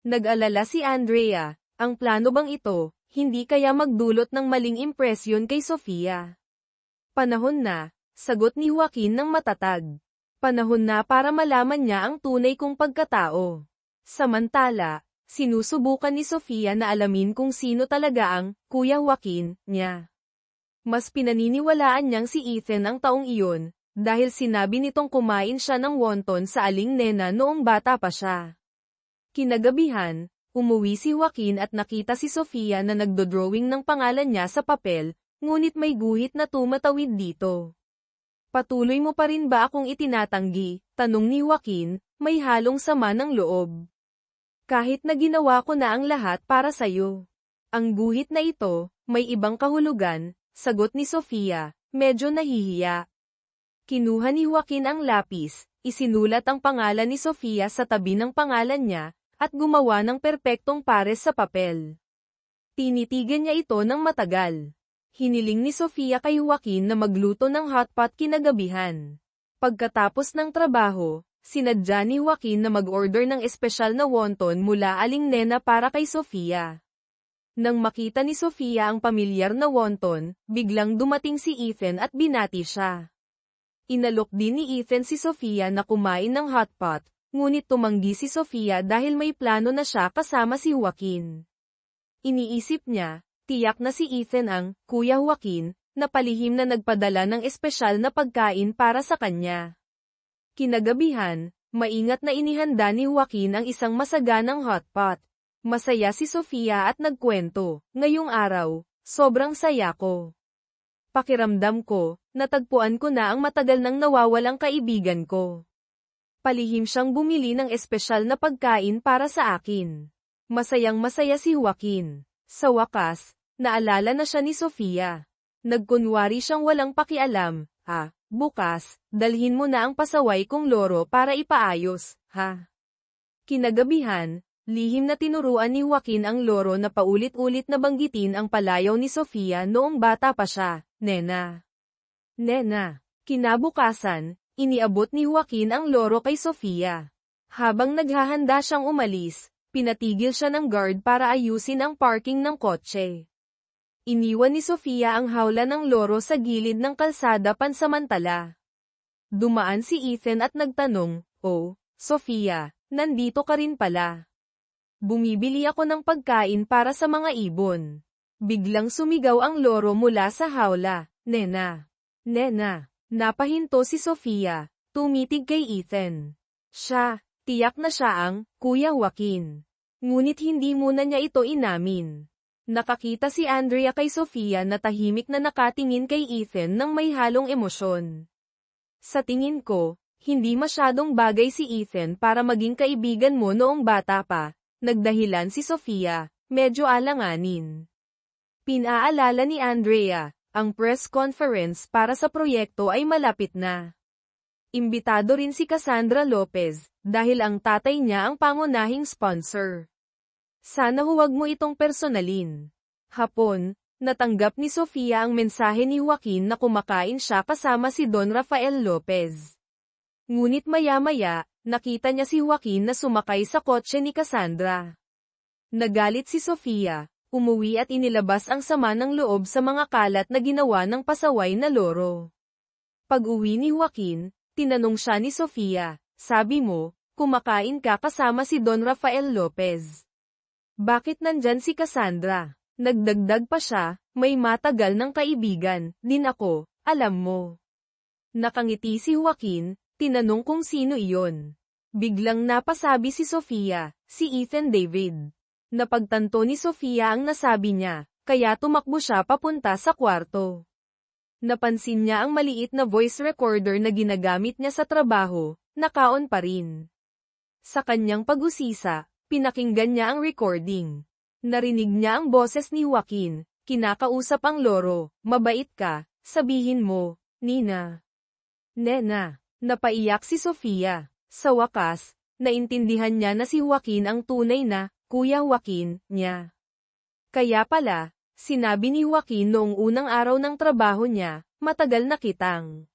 Nag-alala si Andrea, ang plano bang ito, hindi kaya magdulot ng maling impresyon kay Sofia? Panahon na, sagot ni Joaquin ng matatag. Panahon na para malaman niya ang tunay kong pagkatao. Samantala, sinusubukan ni Sofia na alamin kung sino talaga ang Kuya Joaquin niya. Mas pinaniniwalaan niyang si Ethan ang taong iyon, dahil sinabi nitong kumain siya ng wonton sa aling nena noong bata pa siya. Kinagabihan, umuwi si Joaquin at nakita si Sofia na nagdodrawing ng pangalan niya sa papel, ngunit may guhit na tumatawid dito. Patuloy mo pa rin ba akong itinatanggi? Tanong ni Joaquin, may halong sama ng loob. Kahit na ginawa ko na ang lahat para sa'yo. Ang guhit na ito, may ibang kahulugan, sagot ni Sofia, medyo nahihiya. Kinuha ni Joaquin ang lapis, isinulat ang pangalan ni Sofia sa tabi ng pangalan niya, at gumawa ng perpektong pares sa papel. Tinitigan niya ito ng matagal. Hiniling ni Sofia kay Joaquin na magluto ng hotpot kinagabihan. Pagkatapos ng trabaho, sinadya ni Joaquin na mag-order ng espesyal na wonton mula aling nena para kay Sofia. Nang makita ni Sofia ang pamilyar na wonton, biglang dumating si Ethan at binati siya. Inalok din ni Ethan si Sofia na kumain ng hotpot, ngunit tumanggi si Sofia dahil may plano na siya kasama si Joaquin. Iniisip niya, tiyak na si Ethan ang Kuya Joaquin, na palihim na nagpadala ng espesyal na pagkain para sa kanya. Kinagabihan, maingat na inihanda ni Joaquin ang isang masaganang hotpot. Masaya si Sofia at nagkwento, ngayong araw, sobrang saya ko. Pakiramdam ko, natagpuan ko na ang matagal nang nawawalang kaibigan ko. Palihim siyang bumili ng espesyal na pagkain para sa akin. Masayang-masaya si Joaquin. Sa wakas, naalala na siya ni Sofia. Nagkunwari siyang walang pakialam. Bukas, dalhin mo na ang pasaway kong loro para ipaayos, ha? Kinagabihan, lihim na tinuruan ni Joaquin ang loro na paulit-ulit na banggitin ang palayaw ni Sofia noong bata pa siya, Nena. Nena. Kinabukasan, iniabot ni Joaquin ang loro kay Sofia. Habang naghahanda siyang umalis, pinatigil siya ng guard para ayusin ang parking ng kotse. Iniwan ni Sofia ang hawla ng loro sa gilid ng kalsada pansamantala. Dumaan si Ethan at nagtanong, "Oh, Sofia, nandito ka rin pala. Bumibili ako ng pagkain para sa mga ibon." Biglang sumigaw ang loro mula sa hawla, "Nena! Nena!" Napahinto si Sofia, tumitig kay Ethan. Tiyak na siya ang Kuya Joaquin. Ngunit hindi muna niya ito inamin. Nakakita si Andrea kay Sofia na tahimik na nakatingin kay Ethan ng may halong emosyon. Sa tingin ko, hindi masyadong bagay si Ethan para maging kaibigan mo noong bata pa, nagdahilan si Sofia, medyo alanganin. Pinaalala ni Andrea, ang press conference para sa proyekto ay malapit na. Imbitado rin si Cassandra Lopez, dahil ang tatay niya ang pangunahing sponsor. Sana huwag mo itong personalin. Hapon, natanggap ni Sofia ang mensahe ni Joaquin na kumakain siya kasama si Don Rafael Lopez. Ngunit maya-maya, nakita niya si Joaquin na sumakay sa kotse ni Cassandra. Nagalit si Sofia, umuwi at inilabas ang sama ng loob sa mga kalat na ginawa ng pasaway na loro. Pag-uwi ni Joaquin, tinanong siya ni Sofia, "Sabi mo, kumakain ka kasama si Don Rafael Lopez. Bakit nandyan si Cassandra?" Nagdagdag pa siya, "May matagal ng kaibigan, din ako, alam mo." Nakangiti si Joaquin, tinanong kung sino iyon. Biglang napasabi si Sofia, "Si Ethan David." Napagtanto ni Sofia ang nasabi niya, kaya tumakbo siya papunta sa kwarto. Napansin niya ang maliit na voice recorder na ginagamit niya sa trabaho, naka-on pa rin. Sa kanyang pag-usisa, pinakinggan niya ang recording. Narinig niya ang boses ni Joaquin, kinakausap ang loro, "Mabait ka, sabihin mo, Nina." Nena. Napaiyak si Sofia. Sa wakas, naintindihan niya na si Joaquin ang tunay na Kuya Joaquin niya. Kaya pala, sinabi ni Joaquin noong unang araw ng trabaho niya, "Matagal na kitang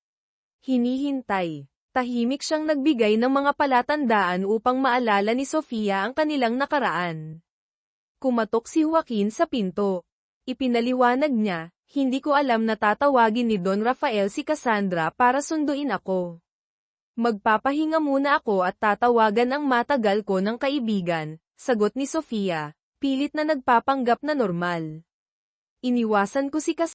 hinihintay." Tahimik siyang nagbigay ng mga palatandaan upang maalala ni Sofia ang kanilang nakaraan. Kumatok si Joaquin sa pinto. Ipinaliwanag niya, "Hindi ko alam na tatawagin ni Don Rafael si Cassandra para sunduin ako. Magpapahinga muna ako at tatawagan ang matagal ko ng kaibigan," sagot ni Sofia, pilit na nagpapanggap na normal. "Iniwasan ko si Cassandra